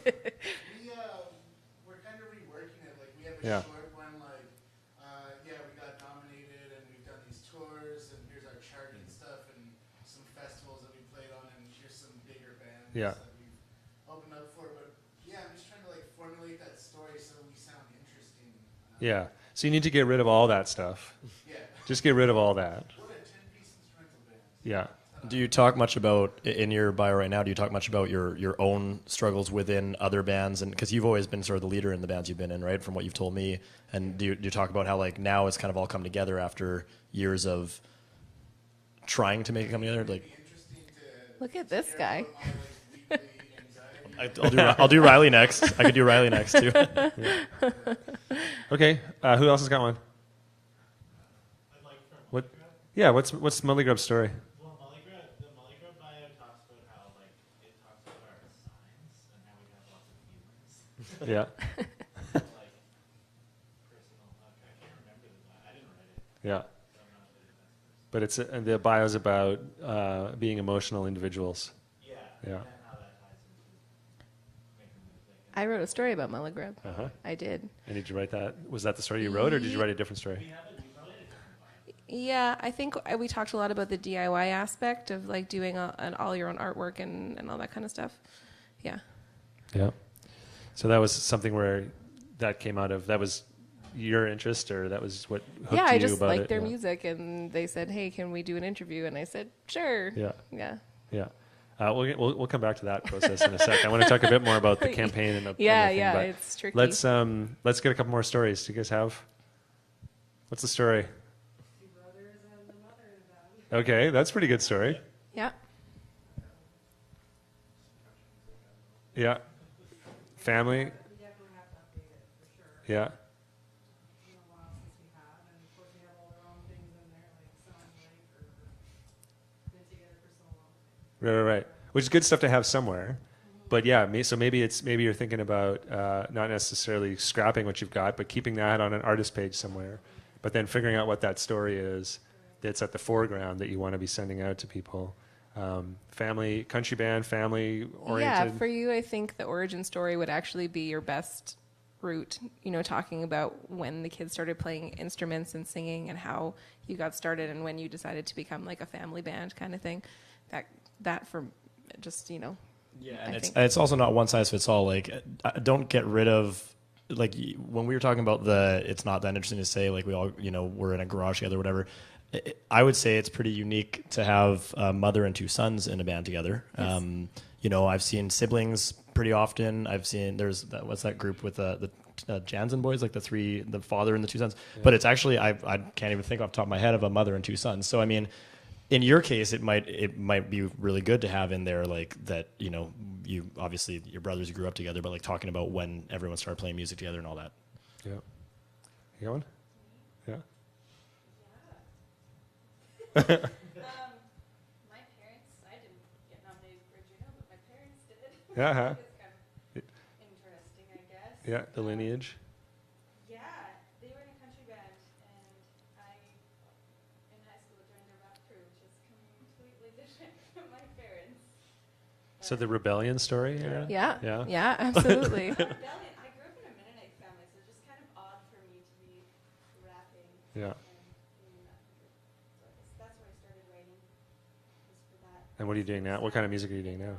kind of reworking it. Like we have a Yeah. short one, like we got nominated and we've done these tours and here's our chart and stuff and some festivals that we played on and here's some bigger bands Yeah. that we've opened up for. But yeah, I'm just trying to like formulate that story so we sound interesting. Yeah. So you need to get rid of all that stuff. Yeah. Just get rid of all that. What a 10-piece instrumental band. Yeah. Do you talk much about, in your bio right now, do you talk much about your own struggles within other bands? And because you've always been sort of the leader in the bands you've been in, right, from what you've told me. And do you talk about how like now it's kind of all come together after years of trying to make it come together? Like, Interesting to Look at this guy. my like weekly anxiety. I'll do Riley next. I could do Riley next too. Okay. Who else has got one? I'd like from What? Molly Grub. Yeah. What's Mully Grub's story? Well, the Molly Grub bio talks about how like it talks about our signs and how we have lots of feelings. Yeah. Like Yeah. But it's the bio's about being emotional individuals. Yeah. Yeah. And how that ties into making music. And I wrote a story about Malagrab. Uh-huh. I did. And did you write that? Was that the story you wrote, or did you write a different story? you probably had a different vibe. Yeah, I think we talked a lot about the DIY aspect of like doing all your own artwork and all that kind of stuff. Yeah. Yeah. So that was something where that came out of, that was your interest, or that was what hooked Yeah, I you just about liked it? their Yeah. music, and they said, "Hey, can we do an interview?" And I said, "Sure." Yeah. Yeah. Yeah. We'll come back to that process in a sec. I want to talk a bit more about the campaign and the Yeah, and the thing, yeah, but it's tricky. let's get a couple more stories. Do you guys have? What's the story? Two brothers and the mother and dad. Okay, that's a pretty good story. Yeah. Yeah. Family. We definitely have to update it for sure. Yeah. It's been a while since we have, and of course we have all our own things in there, like Sound Lake or been together for so long. Right. Which is good stuff to have somewhere. But yeah, so maybe you're thinking about not necessarily scrapping what you've got, but keeping that on an artist page somewhere. But then figuring out what that story is that's at the foreground that you want to be sending out to people. Family, country band, family oriented. Yeah, for you, I think the origin story would actually be your best route. You know, talking about when the kids started playing instruments and singing, and how you got started, and when you decided to become like a family band kind of thing. That for just Yeah, I and think. it's also not one size fits all. Like, don't get rid of, like, when we were talking about it's not that interesting to say, like, we all, we're in a garage together, whatever. I would say it's pretty unique to have a mother and two sons in a band together. Yes. I've seen siblings pretty often. I've seen, what's that group with the Jansen boys, like the father and the two sons. Yeah. But it's actually, I can't even think off the top of my head of a mother and two sons. So, I mean, in your case, it might be really good to have in there, like, that, you obviously, your brothers, you grew up together, but like talking about when everyone started playing music together and all that. Yeah. You going? Yeah. My parents, I didn't get nominated for Juno, but my parents did. Yeah. It's kind of interesting, I guess. Yeah. The lineage. Yeah, they were in a country band, and I, in high school, joined their rap crew, which is completely different from my parents. So the rebellion story. Erin? Yeah. Yeah. Yeah, absolutely. Rebellion. I grew up in a Mennonite family, so it's just kind of odd for me to be rapping. Yeah. And being in that group. So I guess that's where I started writing, was for that. And what are you doing now? What kind of music are you doing now?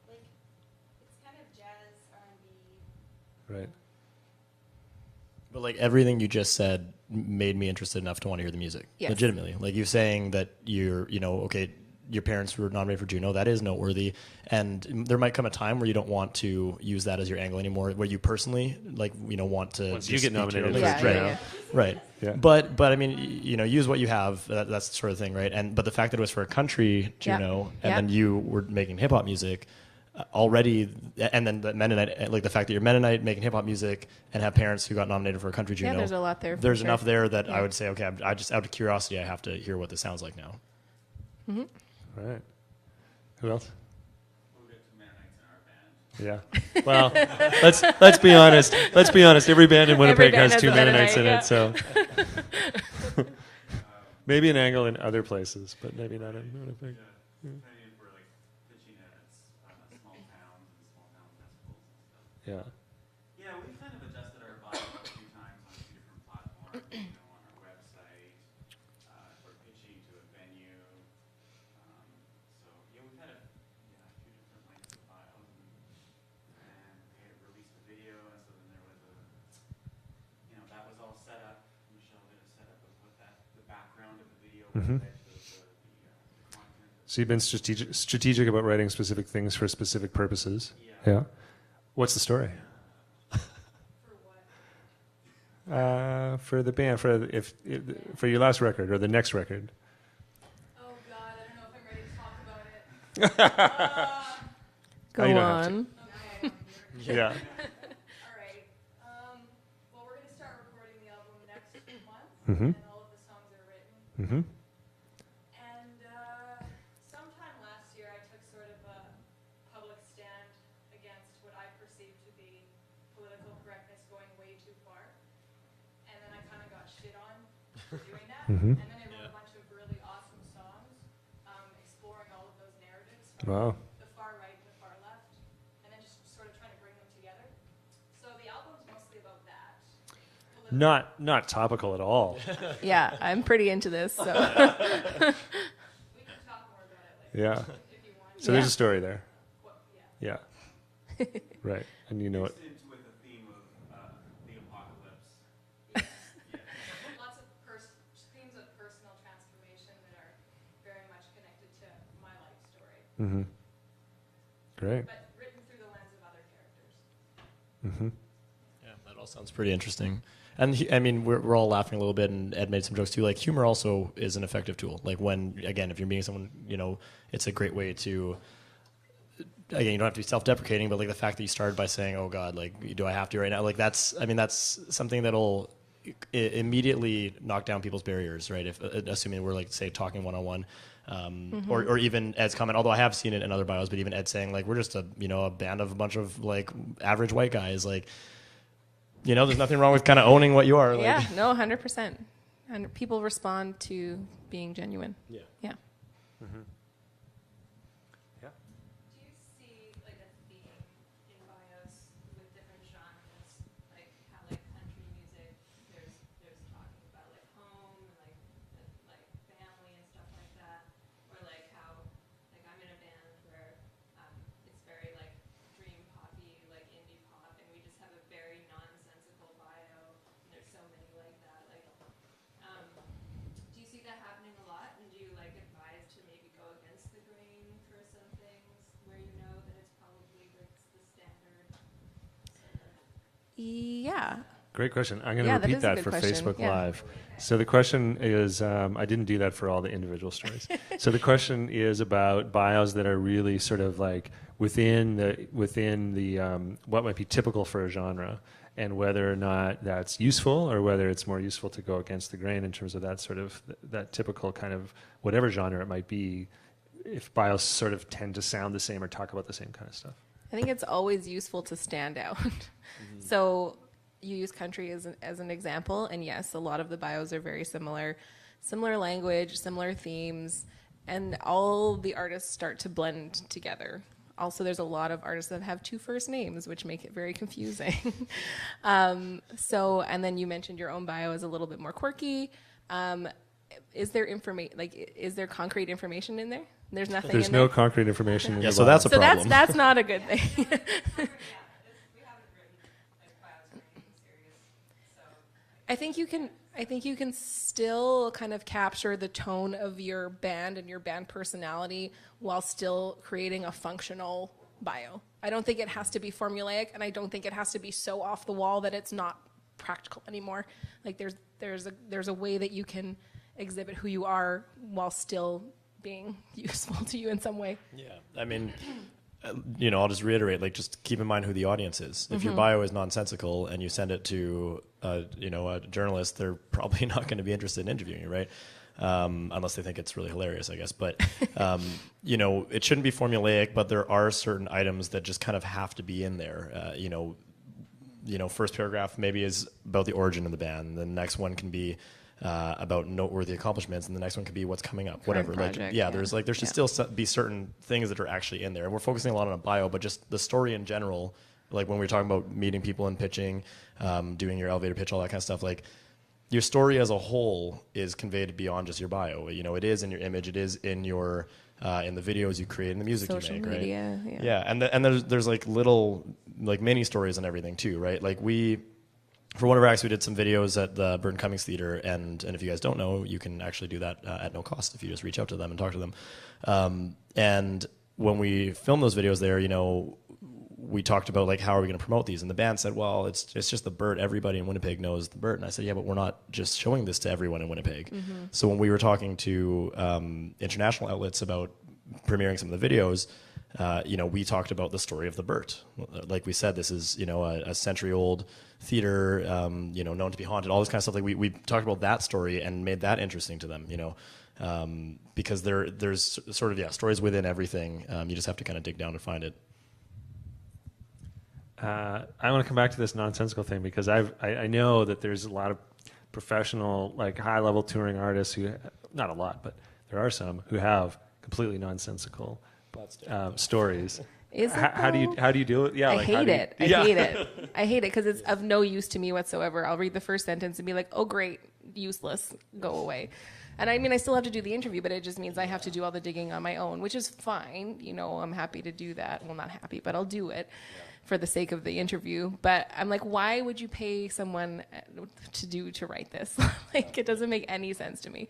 Like, it's kind of jazz, R&B. Right. But like everything you just said made me interested enough to want to hear the music. Yes. Legitimately. Like you saying that okay, your parents were nominated for Juno, that is noteworthy. And there might come a time where you don't want to use that as your angle anymore, where you personally, like, want to... Once you get nominated for for Yeah, Juno. yeah, yeah. Right. Yeah. But I mean, use what you have. That's the sort of thing, right? But the fact that it was for a country Juno, and then you were making hip hop music already, and then the Mennonite, like the fact that you're Mennonite making hip hop music and have parents who got nominated for a country Juno. Yeah, there's a lot there. For There's sure. enough there that Yeah. I would say, okay, I just out of curiosity, I have to hear what this sounds like now. Mm-hmm. All right. Who else? We'll get to Mennonites in our band. Yeah. Well, let's be honest. Let's be honest. Every band in Winnipeg band has has two a Mennonites in Mennonite, it, so maybe an angle in other places, but maybe not in Winnipeg. Depending if we're like pitching at small towns and small town festivals and stuff. Yeah. Yeah, we've kind of adjusted our bio a few times on a few different platforms, on our website, if we're pitching to a venue. So yeah, we've had a few different lengths of bios, and we had released a video, and so then there was that was all set up. Michelle did a setup of what the background of the video was. Mhm. The content. So you've been strategic about writing specific things for specific purposes. Yeah. Yeah. What's the story? For what? For the band, for your last record or the next record. Oh, God, I don't know if I'm ready to talk about it. Go you don't have to. on. Okay. Yeah. All right. Well, we're going to start recording the album next month, Mhm. and all of the songs are written. Mm-hmm. And sometime last year, I took sort of a public stand against what I perceived to be political correctness going way too far. And then I kind of got for doing that. Mhm. And then I wrote a bunch of really awesome songs exploring all of those narratives from Wow. the far right to the far left, and then just sort of trying to bring them together. So the album's mostly about that. Not topical at all. Yeah, I'm pretty into this. So We can talk more about it Yeah. if you want. So there's Yeah. a story there. Yeah. Yeah. Right. And you know it. It's with the theme of the apocalypse. Lots of themes of personal transformation that are very much connected to my life story, Mm-hmm. Great. but written through the lens of other characters. Mm-hmm. Yeah, that all sounds pretty interesting. And I mean, we're all laughing a little bit, and Ed made some jokes too. Like, humor also is an effective tool. Like, when, again, if you're meeting someone, it's a great way to, again, you don't have to be self-deprecating, but like the fact that you started by saying, "Oh God, like, do I have to right now?" Like, that's something that'll immediately knock down people's barriers, right? If assuming we're, like, say, talking one-on-one, or even Ed's comment. Although I have seen it in other bios, but even Ed saying, like, we're just a band of a bunch of, like, average white guys, like. There's nothing wrong with kind of owning what you are. Like. yeah, no, 100%. And people respond to being genuine. Yeah. Yeah. Mm-hmm. Yeah. Do you see like a theme in bios with different genres, like how like country music, there's talking about like home and like family and stuff like that, or like how like I'm in a band where it's very like dream poppy, like indie pop, and we just have a very nonsensical bio, and there's so many like that. Like, do you see that happening a lot, and do you like advise to maybe go against the grain for some things where you know that it's probably like the standard? Yeah. Great question. I'm going to Yeah, that repeat is a that good for question. Facebook Yeah. Live. So the question is, I didn't do that for all the individual stories. So the question is about bios that are really sort of like within the what might be typical for a genre, and whether or not that's useful, or whether it's more useful to go against the grain in terms of that sort of that typical kind of whatever genre it might be. If bios sort of tend to sound the same or talk about the same kind of stuff. I think it's always useful to stand out. So you use country as an example, and yes, a lot of the bios are very similar language, similar themes, and all the artists start to blend together. Also, there's a lot of artists that have two first names, which make it very confusing. And then you mentioned your own bio is a little bit more quirky. Is there concrete information in there? There's nothing. There's in no there? concrete information in Yeah, the so bio. that's a So problem. that's not a good thing. We haven't written like bios or anything serious, so I think you can still kind of capture the tone of your band and your band personality while still creating a functional bio. I don't think it has to be formulaic, and I don't think it has to be so off the wall that it's not practical anymore. Like there's a way that you can exhibit who you are while still being useful to you in some way. Yeah, I mean, I'll just reiterate, like, just keep in mind who the audience is. If your bio is nonsensical and you send it to, a journalist, they're probably not going to be interested in interviewing you, right? Unless they think it's really hilarious, I guess. But, it shouldn't be formulaic, but there are certain items that just kind of have to be in there. First paragraph maybe is about the origin of the band. The next one can be about noteworthy accomplishments, and the next one could be what's coming up, whatever. project, There should still be certain things that are actually in there, and we're focusing a lot on a bio, but just the story in general. Like when we're talking about meeting people and pitching, doing your elevator pitch, all that kind of stuff. Like your story as a whole is conveyed beyond just your bio. It is in your image, it is in your in the videos you create and the music Social you make, media, right? yeah. And there's like little like mini stories and everything too, right? Like for one of our acts, we did some videos at the Burton Cummings Theater, and if you guys don't know, you can actually do that at no cost if you just reach out to them and talk to them. And when we filmed those videos there, we talked about like how are we going to promote these, and the band said, well, it's just the Burt. Everybody in Winnipeg knows the Burt. And I said, yeah, but we're not just showing this to everyone in Winnipeg. So when we were talking to international outlets about premiering some of the videos, we talked about the story of the Burt. Like we said, this is a century-old theater, known to be haunted. All this kind of stuff. Like we talked about that story and made that interesting to them. Because there's sort of stories within everything. You just have to kind of dig down to find it. I I want to come back to this nonsensical thing because I know that there's a lot of professional, like high-level touring artists who, not a lot, but there are some who have completely nonsensical stories. Is it How do you deal with? Yeah, I like, how hate do you- it. I Yeah. hate it. I hate it because it's of no use to me whatsoever. I'll read the first sentence and be like, "Oh, great, useless, go away." And I mean, I still have to do the interview, but it just means I have to do all the digging on my own, which is fine. You know, I'm happy to do that. Well, not happy, but I'll do it for the sake of the interview. But I'm like, why would you pay someone to write this? Like, it doesn't make any sense to me.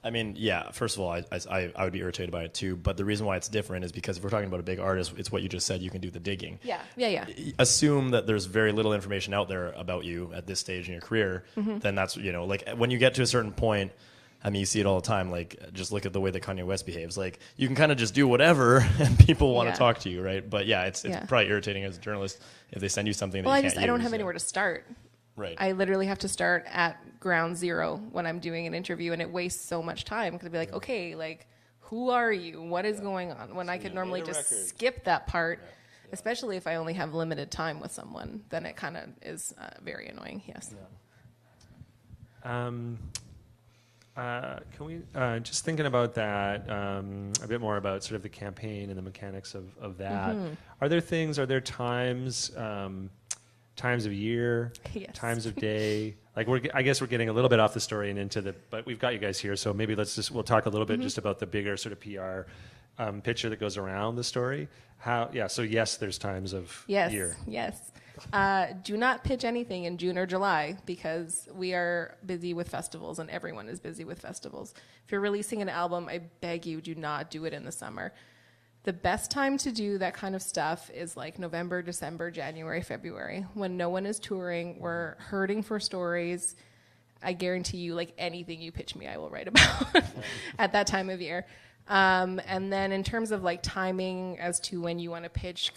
I mean, yeah, first of all, I would be irritated by it too. But the reason why it's different is because if we're talking about a big artist, it's what you just said, you can do the digging. Yeah. Assume that there's very little information out there about you at this stage in your career. Then that's, like when you get to a certain point, I mean, you see it all the time. Like, just look at the way that Kanye West behaves. Like, you can kind of just do whatever and people want to talk to you, right? But yeah, it's probably irritating as a journalist if they send you something that you can't use. I don't have anywhere to start. Right. I literally have to start at ground zero when I'm doing an interview, and it wastes so much time because I'd be like, okay, like, who are you? What is going on? When I could normally just skip that part, especially if I only have limited time with someone, then it kind of is very annoying. Yes. Can we just thinking about that a bit more about sort of the campaign and the mechanics of that? Are there times times of year, Yes. times of day? Like I guess we're getting a little bit off the story and into but we've got you guys here, so maybe we'll talk a little bit just about the bigger sort of PR picture that goes around the story. So yes, there's times of year. Yes. Do not pitch anything in June or July because we are busy with festivals and everyone is busy with festivals. If you're releasing an album, I beg you, do not do it in the summer. The best time to do that kind of stuff is like November, December, January, February, when no one is touring. We're hurting for stories. I guarantee you, like anything you pitch me, I will write about at that time of year. And then in terms of like timing as to when you want to pitch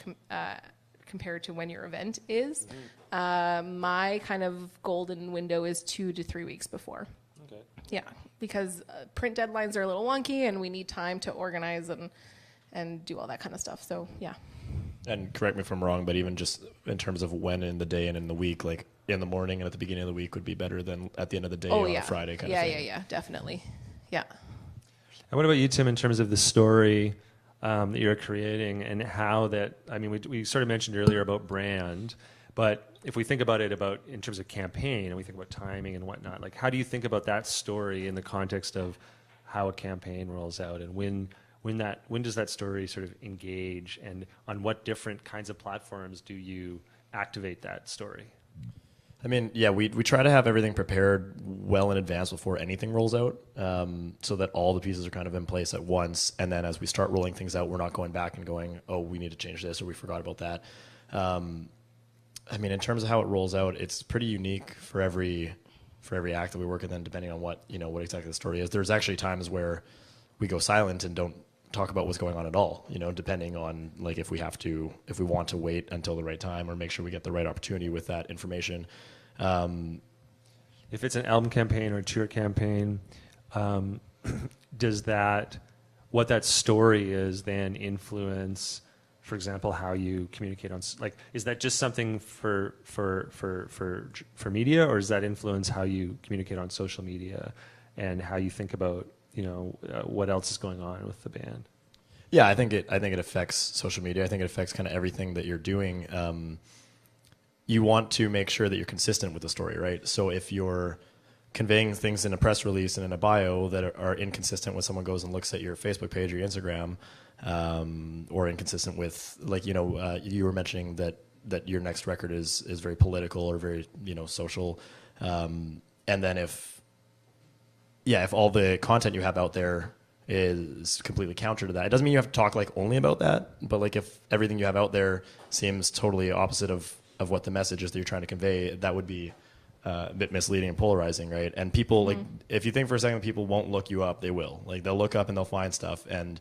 compared to when your event is, my kind of golden window is 2 to 3 weeks before. Okay. Yeah, because print deadlines are a little wonky and we need time to organize and do all that kind of stuff. So, yeah. And correct me if I'm wrong, but even just in terms of when in the day and in the week, like in the morning and at the beginning of the week would be better than at the end of the day on a Friday kind of thing. Yeah, definitely. Yeah. And what about you, Tim, in terms of the story that you're creating and how that, I mean, we sort of mentioned earlier about brand, but if we think about it in terms of campaign and we think about timing and whatnot, like how do you think about that story in the context of how a campaign rolls out and when does that story sort of engage and on what different kinds of platforms do you activate that story? I mean, yeah, we try to have everything prepared well in advance before anything rolls out, so that all the pieces are kind of in place at once. And then as we start rolling things out, we're not going back and going, oh, we need to change this or we forgot about that. I mean, in terms of how it rolls out, it's pretty unique for every act that we work in. Then depending on what exactly the story is, there's actually times where we go silent and don't talk about what's going on at all, depending on like if we want to wait until the right time or make sure we get the right opportunity with that information. If it's an album campaign or a tour campaign, does what that story is then influence, for example, how you communicate on, like, is that just something for media, or does that influence how you communicate on social media and how you think about what else is going on with the band? Yeah, I think it affects social media. I think it affects kind of everything that you're doing. You want to make sure that you're consistent with the story, right? So if you're conveying things in a press release and in a bio that are inconsistent when someone goes and looks at your Facebook page or your Instagram, or inconsistent with, like, you were mentioning that your next record is very political or very, social. And then if all the content you have out there is completely counter to that, it doesn't mean you have to talk like only about that, but like if everything you have out there seems totally opposite of what the message is that you're trying to convey, that would be a bit misleading and polarizing, right? And people, like, if you think for a second people won't look you up, they will. Like, they'll look up and they'll find stuff. And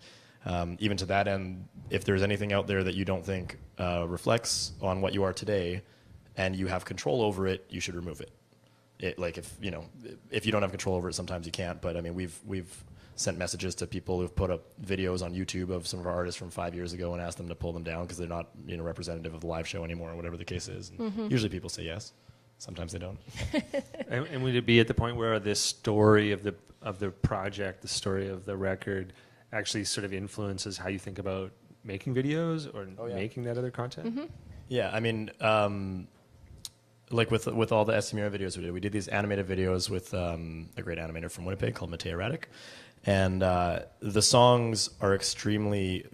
even to that end, if there's anything out there that you don't think reflects on what you are today and you have control over it, you should remove it. If you don't have control over it, sometimes you can't. But I mean, we've sent messages to people who've put up videos on YouTube of some of our artists from 5 years ago and asked them to pull them down because they're not representative of the live show anymore or whatever the case is. And usually people say yes. Sometimes they don't. And would it be at the point where this story of the project, the story of the record, actually sort of influences how you think about making videos or making that other content? Yeah, I mean, like with all the Estimira videos we did these animated videos with a great animator from Winnipeg called Matej Radic. And the songs are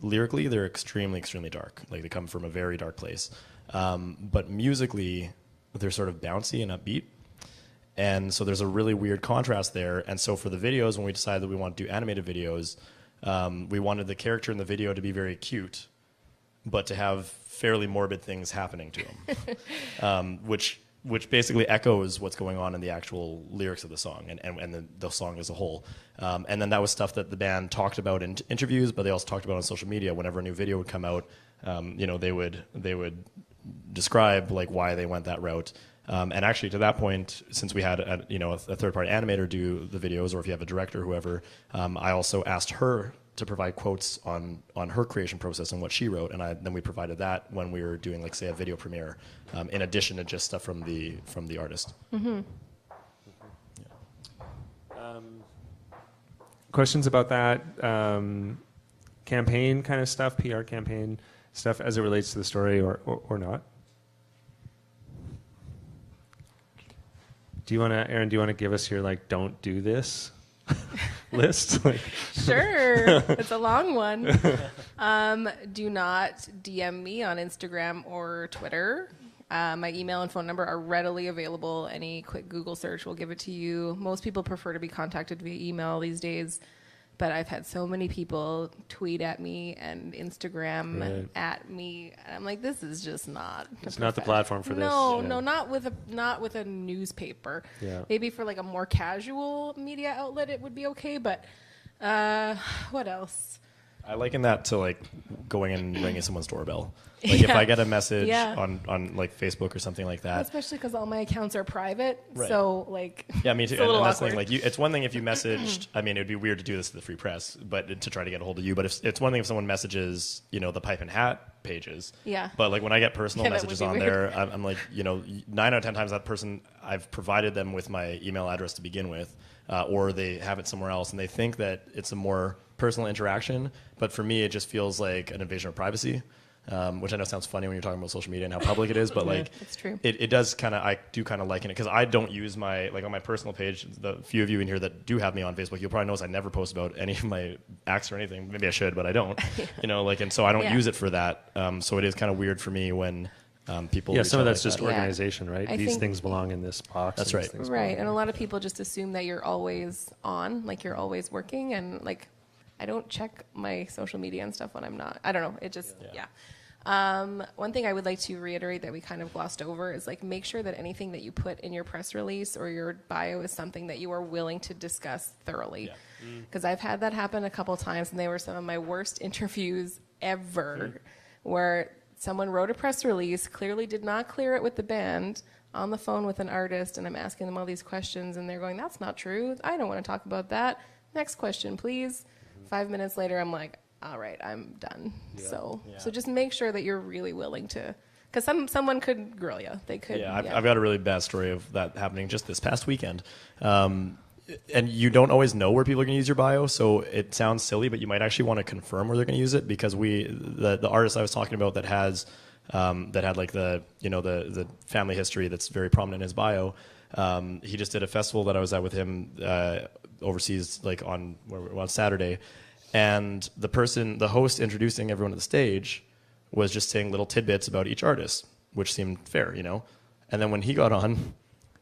lyrically, they're extremely dark. Like they come from a very dark place. But musically, they're sort of bouncy and upbeat. And so there's a really weird contrast there. And so for the videos, when we decided that we want to do animated videos, we wanted the character in the video to be very cute, but to have fairly morbid things happening to him, which basically echoes what's going on in the actual lyrics of the song and the song as a whole. And then that was stuff that the band talked about in interviews, but they also talked about on social media. Whenever a new video would come out, they would describe like why they went that route. And actually, to that point, since we had a third-party animator do the videos, or if you have a director, whoever, I also asked her to provide quotes on her creation process and what she wrote, and then we provided that when we were doing, like, say, a video premiere, in addition to just stuff from the artist. Questions about that campaign kind of stuff, PR campaign stuff, as it relates to the story, or not? Do you want to, Erin? Do you want to give us your like "don't do this" list? Sure, it's a long one. Do not DM me on Instagram or Twitter. My email and phone number are readily available. Any quick Google search will give it to you. Most people prefer to be contacted via email these days, but I've had so many people tweet at me and Instagram at me. And I'm like, this is just not. It's not the platform for this. No, not with a newspaper. Yeah. Maybe for like a more casual media outlet, it would be okay. But what else? I liken that to like going and ringing someone's doorbell. Like if I get a message on like Facebook or something like that. Especially because all my accounts are private, Right. So like Yeah, me too. It's a little and that's the awkward. thing. Like it's one thing if you messaged. I mean, it would be weird to do this to the Free Press, but to try to get a hold of you. But if it's one thing if someone messages, the Pipe and Hat pages. Yeah. But like when I get personal Yeah, that messages would be on weird. there, I'm like, 9 out of 10 times that person, I've provided them with my email address to begin with, or they have it somewhere else, and they think that it's a more personal interaction. But for me, it just feels like an invasion of privacy. Which I know sounds funny when you're talking about social media and how public it is, but like it's true. It does kind of, I do kind of liken it because I don't use my, like on my personal page, the few of you in here that do have me on Facebook, you'll probably notice I never post about any of my acts or anything. Maybe I should, but I don't, and so I don't use it for that. So it is kind of weird for me when people. Yeah, some of reach out that's like just that. organization, right? I These think- things belong in this box. That's and these right. things Right, belong and a lot of people just assume that you're always on, like you're always working, and like I don't check my social media and stuff when I'm not. I don't know. It just one thing I would like to reiterate that we kind of glossed over is like make sure that anything that you put in your press release or your bio is something that you are willing to discuss thoroughly. Because I've had that happen a couple times, and they were some of my worst interviews ever, where someone wrote a press release, clearly did not clear it with the band, on the phone with an artist, and I'm asking them all these questions, and they're going, "That's not true. I don't want to talk about that. Next question, please." 5 minutes later, I'm like, all right, I'm done. So just make sure that you're really willing to, because someone could grill you. They could. Yeah, I've got a really bad story of that happening just this past weekend. And you don't always know where people are going to use your bio, so it sounds silly, but you might actually want to confirm where they're going to use it, because the artist I was talking about that has that had like the family history that's very prominent in his bio. He just did a festival that I was at with him overseas, like on Saturday. And the host introducing everyone to the stage was just saying little tidbits about each artist, which seemed fair, And then when he got on,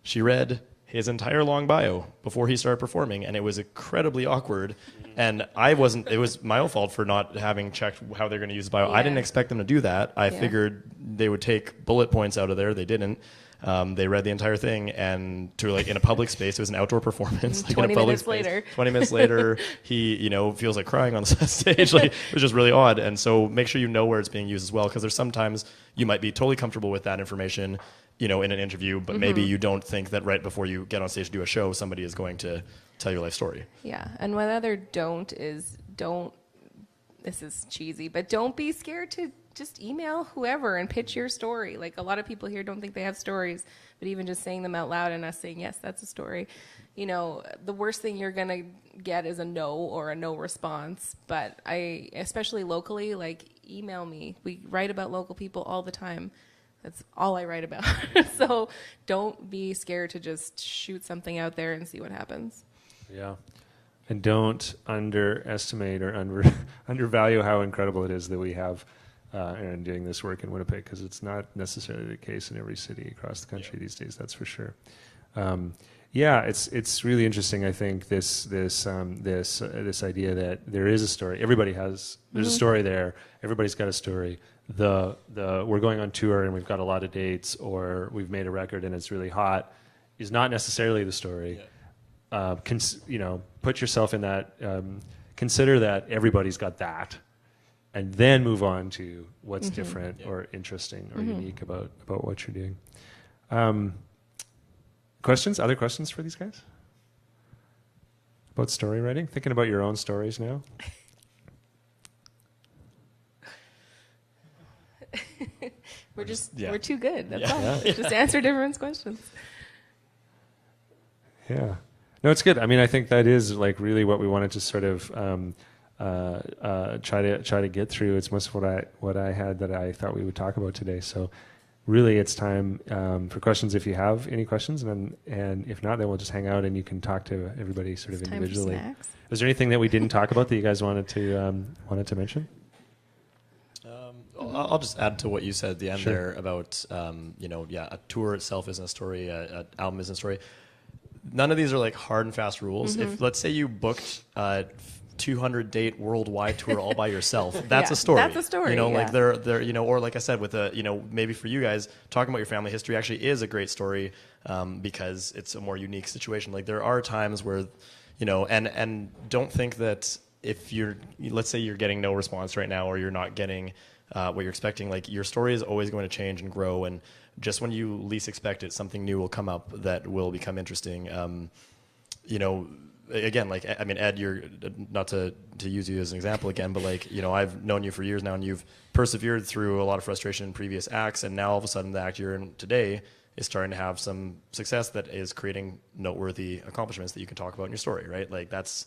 she read his entire long bio before he started performing, and it was incredibly awkward. And it was my own fault for not having checked how they're going to use the bio. I didn't expect them to do that. I figured they would take bullet points out of there. They didn't. They read the entire thing, and in a public space, it was an outdoor performance. 20 minutes later. 20 minutes later, he, feels like crying on the stage. It was just really odd. And so make sure you know where it's being used as well, because there's sometimes you might be totally comfortable with that information, in an interview, but maybe you don't think that right before you get on stage to do a show, somebody is going to tell your life story. Yeah, and one other don't is this is cheesy, but don't be scared to just email whoever and pitch your story. Like, a lot of people here don't think they have stories, but even just saying them out loud and us saying, yes, that's a story. You know, the worst thing you're going to get is a no or a no response. But especially locally, like, email me. We write about local people all the time. That's all I write about. So don't be scared to just shoot something out there and see what happens. Yeah. And don't underestimate or undervalue how incredible it is that we have Erin doing this work in Winnipeg, because it's not necessarily the case in every city across the country these days, that's for sure. It's really interesting. I think this idea that there is a story. There's a story there. Everybody's got a story. We're going on tour and we've got a lot of dates, or we've made a record and it's really hot, is not necessarily the story. Put yourself in that. Consider that everybody's got that, and then move on to what's different or interesting or unique about what you're doing. Questions? Other questions for these guys? About story writing? Thinking about your own stories now? We're too good. That's all. Just answer everyone's questions. Yeah. No, it's good. I mean, I think that is like really what we wanted to sort of try to get through. It's most of what I had that I thought we would talk about today. So really, it's time for questions if you have any questions, and if not, then we'll just hang out and you can talk to everybody sort of individually. Time for snacks. Is there anything that we didn't talk about that you guys wanted to mention? I'll just add to what you said at the end Sure. there about, a tour itself isn't a story, an album isn't a story. None of these are like hard and fast rules. If, let's say, you booked a 200 date worldwide tour all by yourself, that's a story. That's a story. Like they're, or like I said, with maybe for you guys, talking about your family history actually is a great story because it's a more unique situation. Like, there are times where, and don't think that if let's say you're getting no response right now, or you're not getting what you're expecting, like, your story is always going to change and grow, and just when you least expect it, something new will come up that will become interesting. Again, like, I mean, Ed, you're not to use you as an example again, but like, I've known you for years now, and you've persevered through a lot of frustration in previous acts, and now all of a sudden the act you're in today is starting to have some success that is creating noteworthy accomplishments that you can talk about in your story, right? Like, that's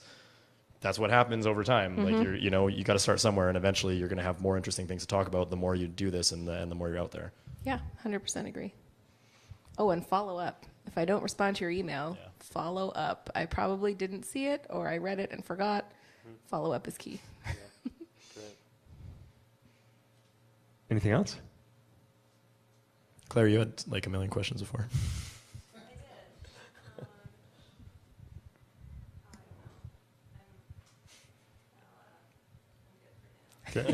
what happens over time. Like, you got to start somewhere, and eventually you're going to have more interesting things to talk about the more you do this and the more you're out there. Yeah, 100% agree. Oh, and follow up. If I don't respond to your email, follow up. I probably didn't see it, or I read it and forgot. Follow up is key. Great. Anything else? Claire, you had like a million questions before. Okay.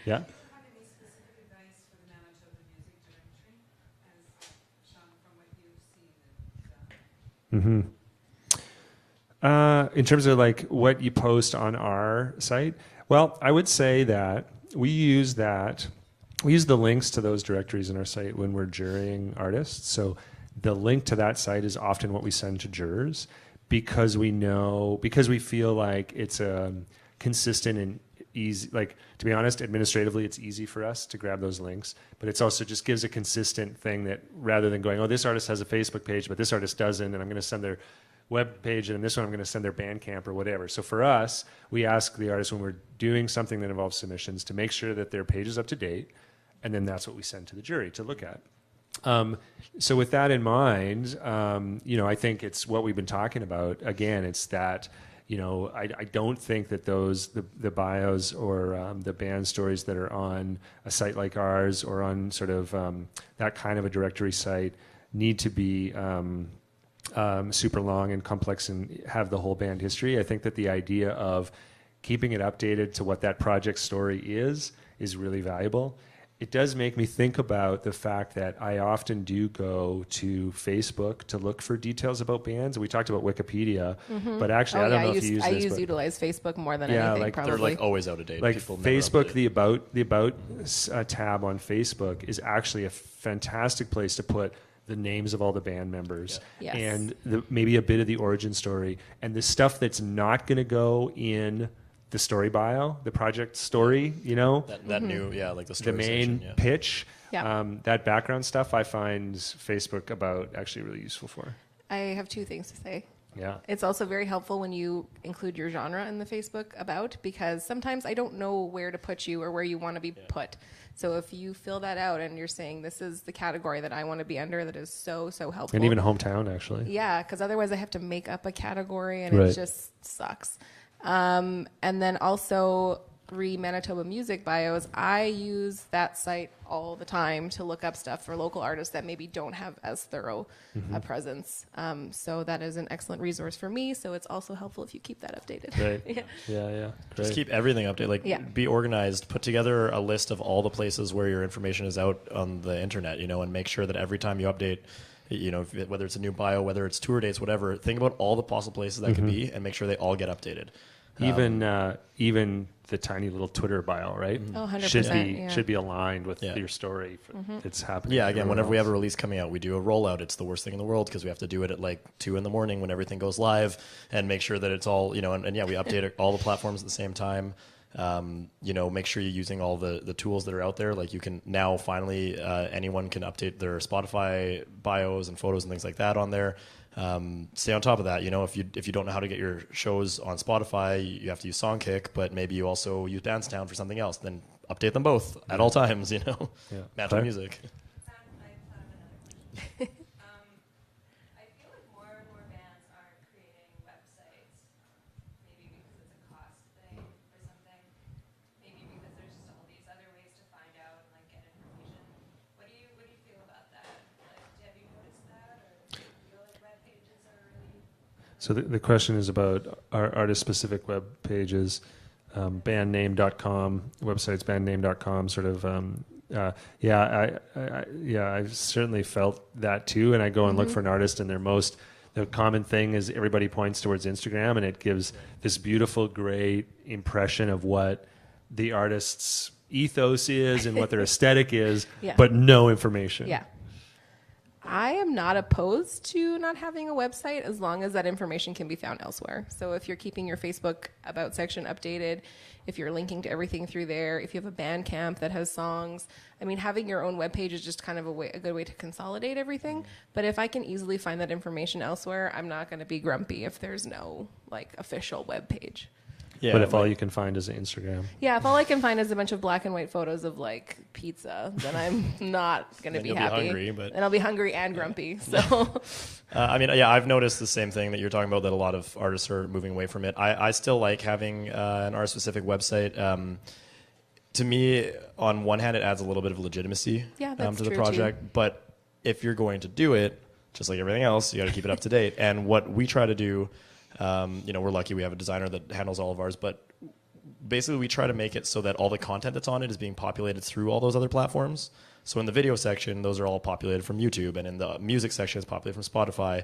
Yeah. Have any specific advice for the Manitoba Music Directory, as Sean, from what you've seen and done? In terms of like what you post on our site, well, I would say that we use the links to those directories in our site when we're jurying artists. So the link to that site is often what we send to jurors, because we feel like it's a consistent and easy, like, to be honest, administratively it's easy for us to grab those links, but it's also just gives a consistent thing that, rather than going, oh, this artist has a Facebook page but this artist doesn't, and I'm going to send their web page, and this one I'm going to send their Bandcamp or whatever. So for us, we ask the artists when we're doing something that involves submissions to make sure that their page is up to date, and then that's what we send to the jury to look at. So with that in mind, I think it's what we've been talking about. Again, it's that, I don't think that the bios or the band stories that are on a site like ours, or on sort of that kind of a directory site, need to be super long and complex and have the whole band history. I think that the idea of keeping it updated to what that project story is really valuable. It does make me think about the fact that I often do go to Facebook to look for details about bands. We talked about Wikipedia, but actually, I don't know if you use this. I utilize Facebook more than anything, like, probably. They're like always out of date. Like People never Facebook, update. the about tab on Facebook is actually a fantastic place to put the names of all the band members, Yes. and maybe a bit of the origin story, and the stuff that's not going to go in the story bio, the project story, you know, That new, like the the story main section, pitch. Yeah. That background stuff I find Facebook about actually really useful for. I have two things to say. Yeah. It's also very helpful when you include your genre in the Facebook about, because sometimes I don't know where to put you or where you want to be put. So if you fill that out and you're saying this is the category that I want to be under, that is so helpful. And even hometown, actually. Yeah, because otherwise I have to make up a category and Right. it just sucks. And then also Manitoba music bios, I use that site all the time to look up stuff for local artists that maybe don't have as thorough a presence. So that is an excellent resource for me. So it's also helpful if you keep that updated. Right. Yeah. Yeah. Just Great. keep everything updated. Like, Yeah. be organized. Put together a list of all the places where your information is out on the internet, and make sure that every time you update, whether it's a new bio, whether it's tour dates, whatever, think about all the possible places that could be and make sure they all get updated. Even the tiny little Twitter bio, right? Oh, 100%, Should be aligned with Yeah. your story. It's happening. Yeah, again, everywhere whenever we have else. a release coming out, we do a rollout. It's the worst thing in the world because we have to do it at like 2 a.m. when everything goes live and make sure that it's all, and we update all the platforms at the same time. Make sure you're using all the tools that are out there. Like you can now finally, anyone can update their Spotify bios and photos and things like that on there. Stay on top of that. If you don't know how to get your shows on Spotify, you have to use Songkick, but maybe you also use Bandstown for something else. Then update them both at all times. Yeah. Match Claire? music. I thought of another question. I feel like more and more bands are creating websites, maybe because it's a cost thing or something, maybe because there's just all these other ways to find out and like get information. What do you feel about that? Like, have you noticed that, or do you feel like web pages are really? So the question is about our artist-specific web pages, bandname.com, websites, bandname.com, sort of. I've certainly felt that too. And I go and look for an artist, and the common thing is everybody points towards Instagram, and it gives this beautiful, great impression of what the artist's ethos is and what their aesthetic is, Yeah. but no information. Yeah. I am not opposed to not having a website as long as that information can be found elsewhere. So if you're keeping your Facebook about section updated, if you're linking to everything through there, if you have a Bandcamp that has songs, having your own webpage is just kind of a good way to consolidate everything. But if I can easily find that information elsewhere, I'm not going to be grumpy if there's no official webpage. Yeah, But if all you can find is Instagram. Yeah, if all I can find is a bunch of black and white photos of pizza, then I'm not going to Then be you'll be happy. hungry, but- And I'll be hungry and grumpy. So I've noticed the same thing that you're talking about, that a lot of artists are moving away from it. I still like having an artist-specific website. To me, on one hand, it adds a little bit of legitimacy that's to the true, project. too. But if you're going to do it, just like everything else, you got to keep it up to date. And what we try to do, we're lucky we have a designer that handles all of ours, but basically we try to make it so that all the content that's on it is being populated through all those other platforms. So in the video section, those are all populated from YouTube, and in the music section, it's populated from Spotify.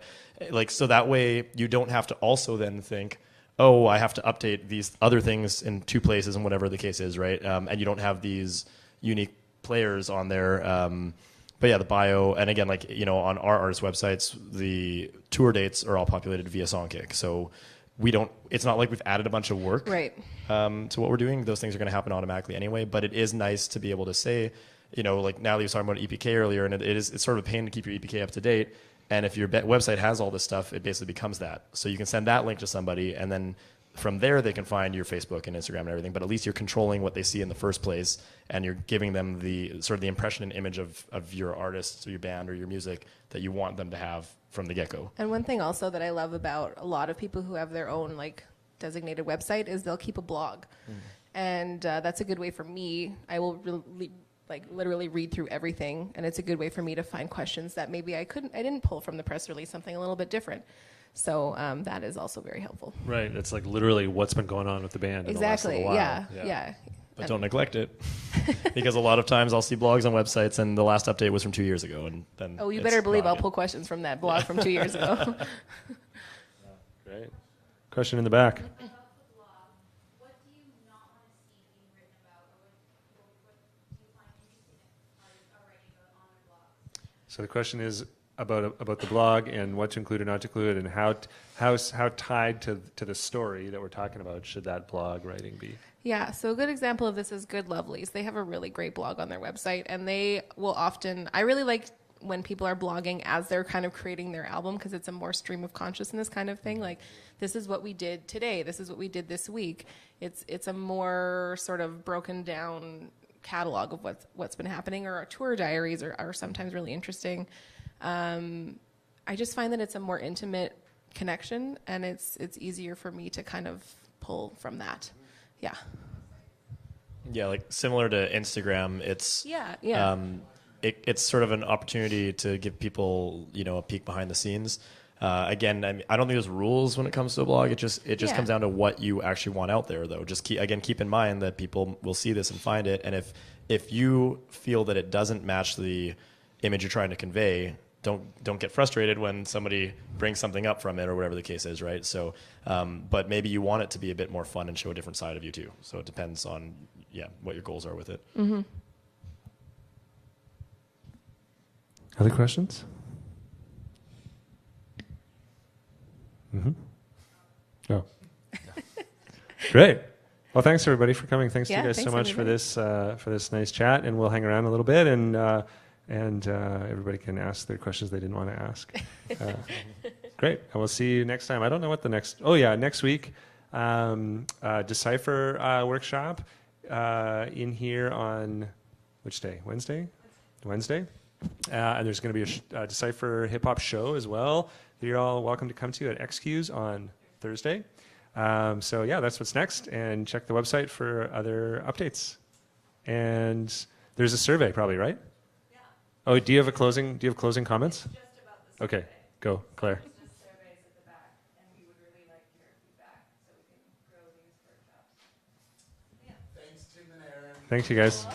So that way you don't have to also then think, oh, I have to update these other things in 2 places and whatever the case is, right? And you don't have these unique players on there. But yeah, the bio, and again, on our artist websites, the tour dates are all populated via Songkick. So it's not like we've added a bunch of work right. to what we're doing. Those things are going to happen automatically anyway, but it is nice to be able to say, Natalie was talking about EPK earlier, and it's sort of a pain to keep your EPK up to date. And if your website has all this stuff, it basically becomes that. So you can send that link to somebody, and then from there they can find your Facebook and Instagram and everything. But at least you're controlling what they see in the first place, and you're giving them the sort of the impression and image of your artist or your band or your music that you want them to have from the get-go. And one thing also that I love about a lot of people who have their own designated website is they'll keep a blog. And that's a good way for me. I will literally read through everything, and it's a good way for me to find questions that maybe I didn't pull from the press release, something a little bit different. So that is also very helpful. Right. It's literally what's been going on with the band in the last Exactly. little while. Yeah. But don't neglect it, because a lot of times I'll see blogs on websites, and the last update was from 2 years ago, and then Oh, you it's better believe gone I'll again. pull questions from that blog from 2 years ago. Great. Question in the back. About the blog, what do you not want to see being written about, or what do you find interesting that artists are writing about on their blogs? So the question is, about the blog and what to include or not to include, and how tied to the story that we're talking about should that blog writing be? Yeah, so a good example of this is Good Lovelies. They have a really great blog on their website, and they will often, I really like when people are blogging as they're kind of creating their album, because it's a more stream of consciousness kind of thing. Like, this is what we did today. This is what we did this week. It's a more sort of broken down catalog of what's been happening, or our tour diaries are sometimes really interesting. I just find that it's a more intimate connection, and it's easier for me to kind of pull from that. Yeah. Yeah, like similar to Instagram, it's yeah. It's sort of an opportunity to give people, a peek behind the scenes. Again, I don't think there's rules when it comes to a blog. It just comes down to what you actually want out there, though. Just keep in mind that people will see this and find it, and if you feel that it doesn't match the image you're trying to convey, don't get frustrated when somebody brings something up from it or whatever the case is, right? So, but maybe you want it to be a bit more fun and show a different side of you too. So it depends on what your goals are with it. Mm-hmm. Other questions? Mm-hmm. Oh. Great. Well, thanks everybody for coming. Thanks to you guys so much for this nice chat, and we'll hang around a little bit, and everybody can ask their questions they didn't want to ask. Great. And we'll see you next time. I don't know what the next... Oh, yeah, next week, Decipher workshop in here on... Which day? Wednesday? And there's going to be a Decipher hip-hop show as well that you're all welcome to come to at XQ's on Thursday. So, yeah, that's what's next. And check the website for other updates. And there's a survey probably, right? Oh, do you have closing comments? Just about the survey. Okay, go, Claire. It's just surveys at the back, and we would really like your feedback so we can grow these workshops. Yeah. Thanks, Tim and Erin. Thanks, you guys.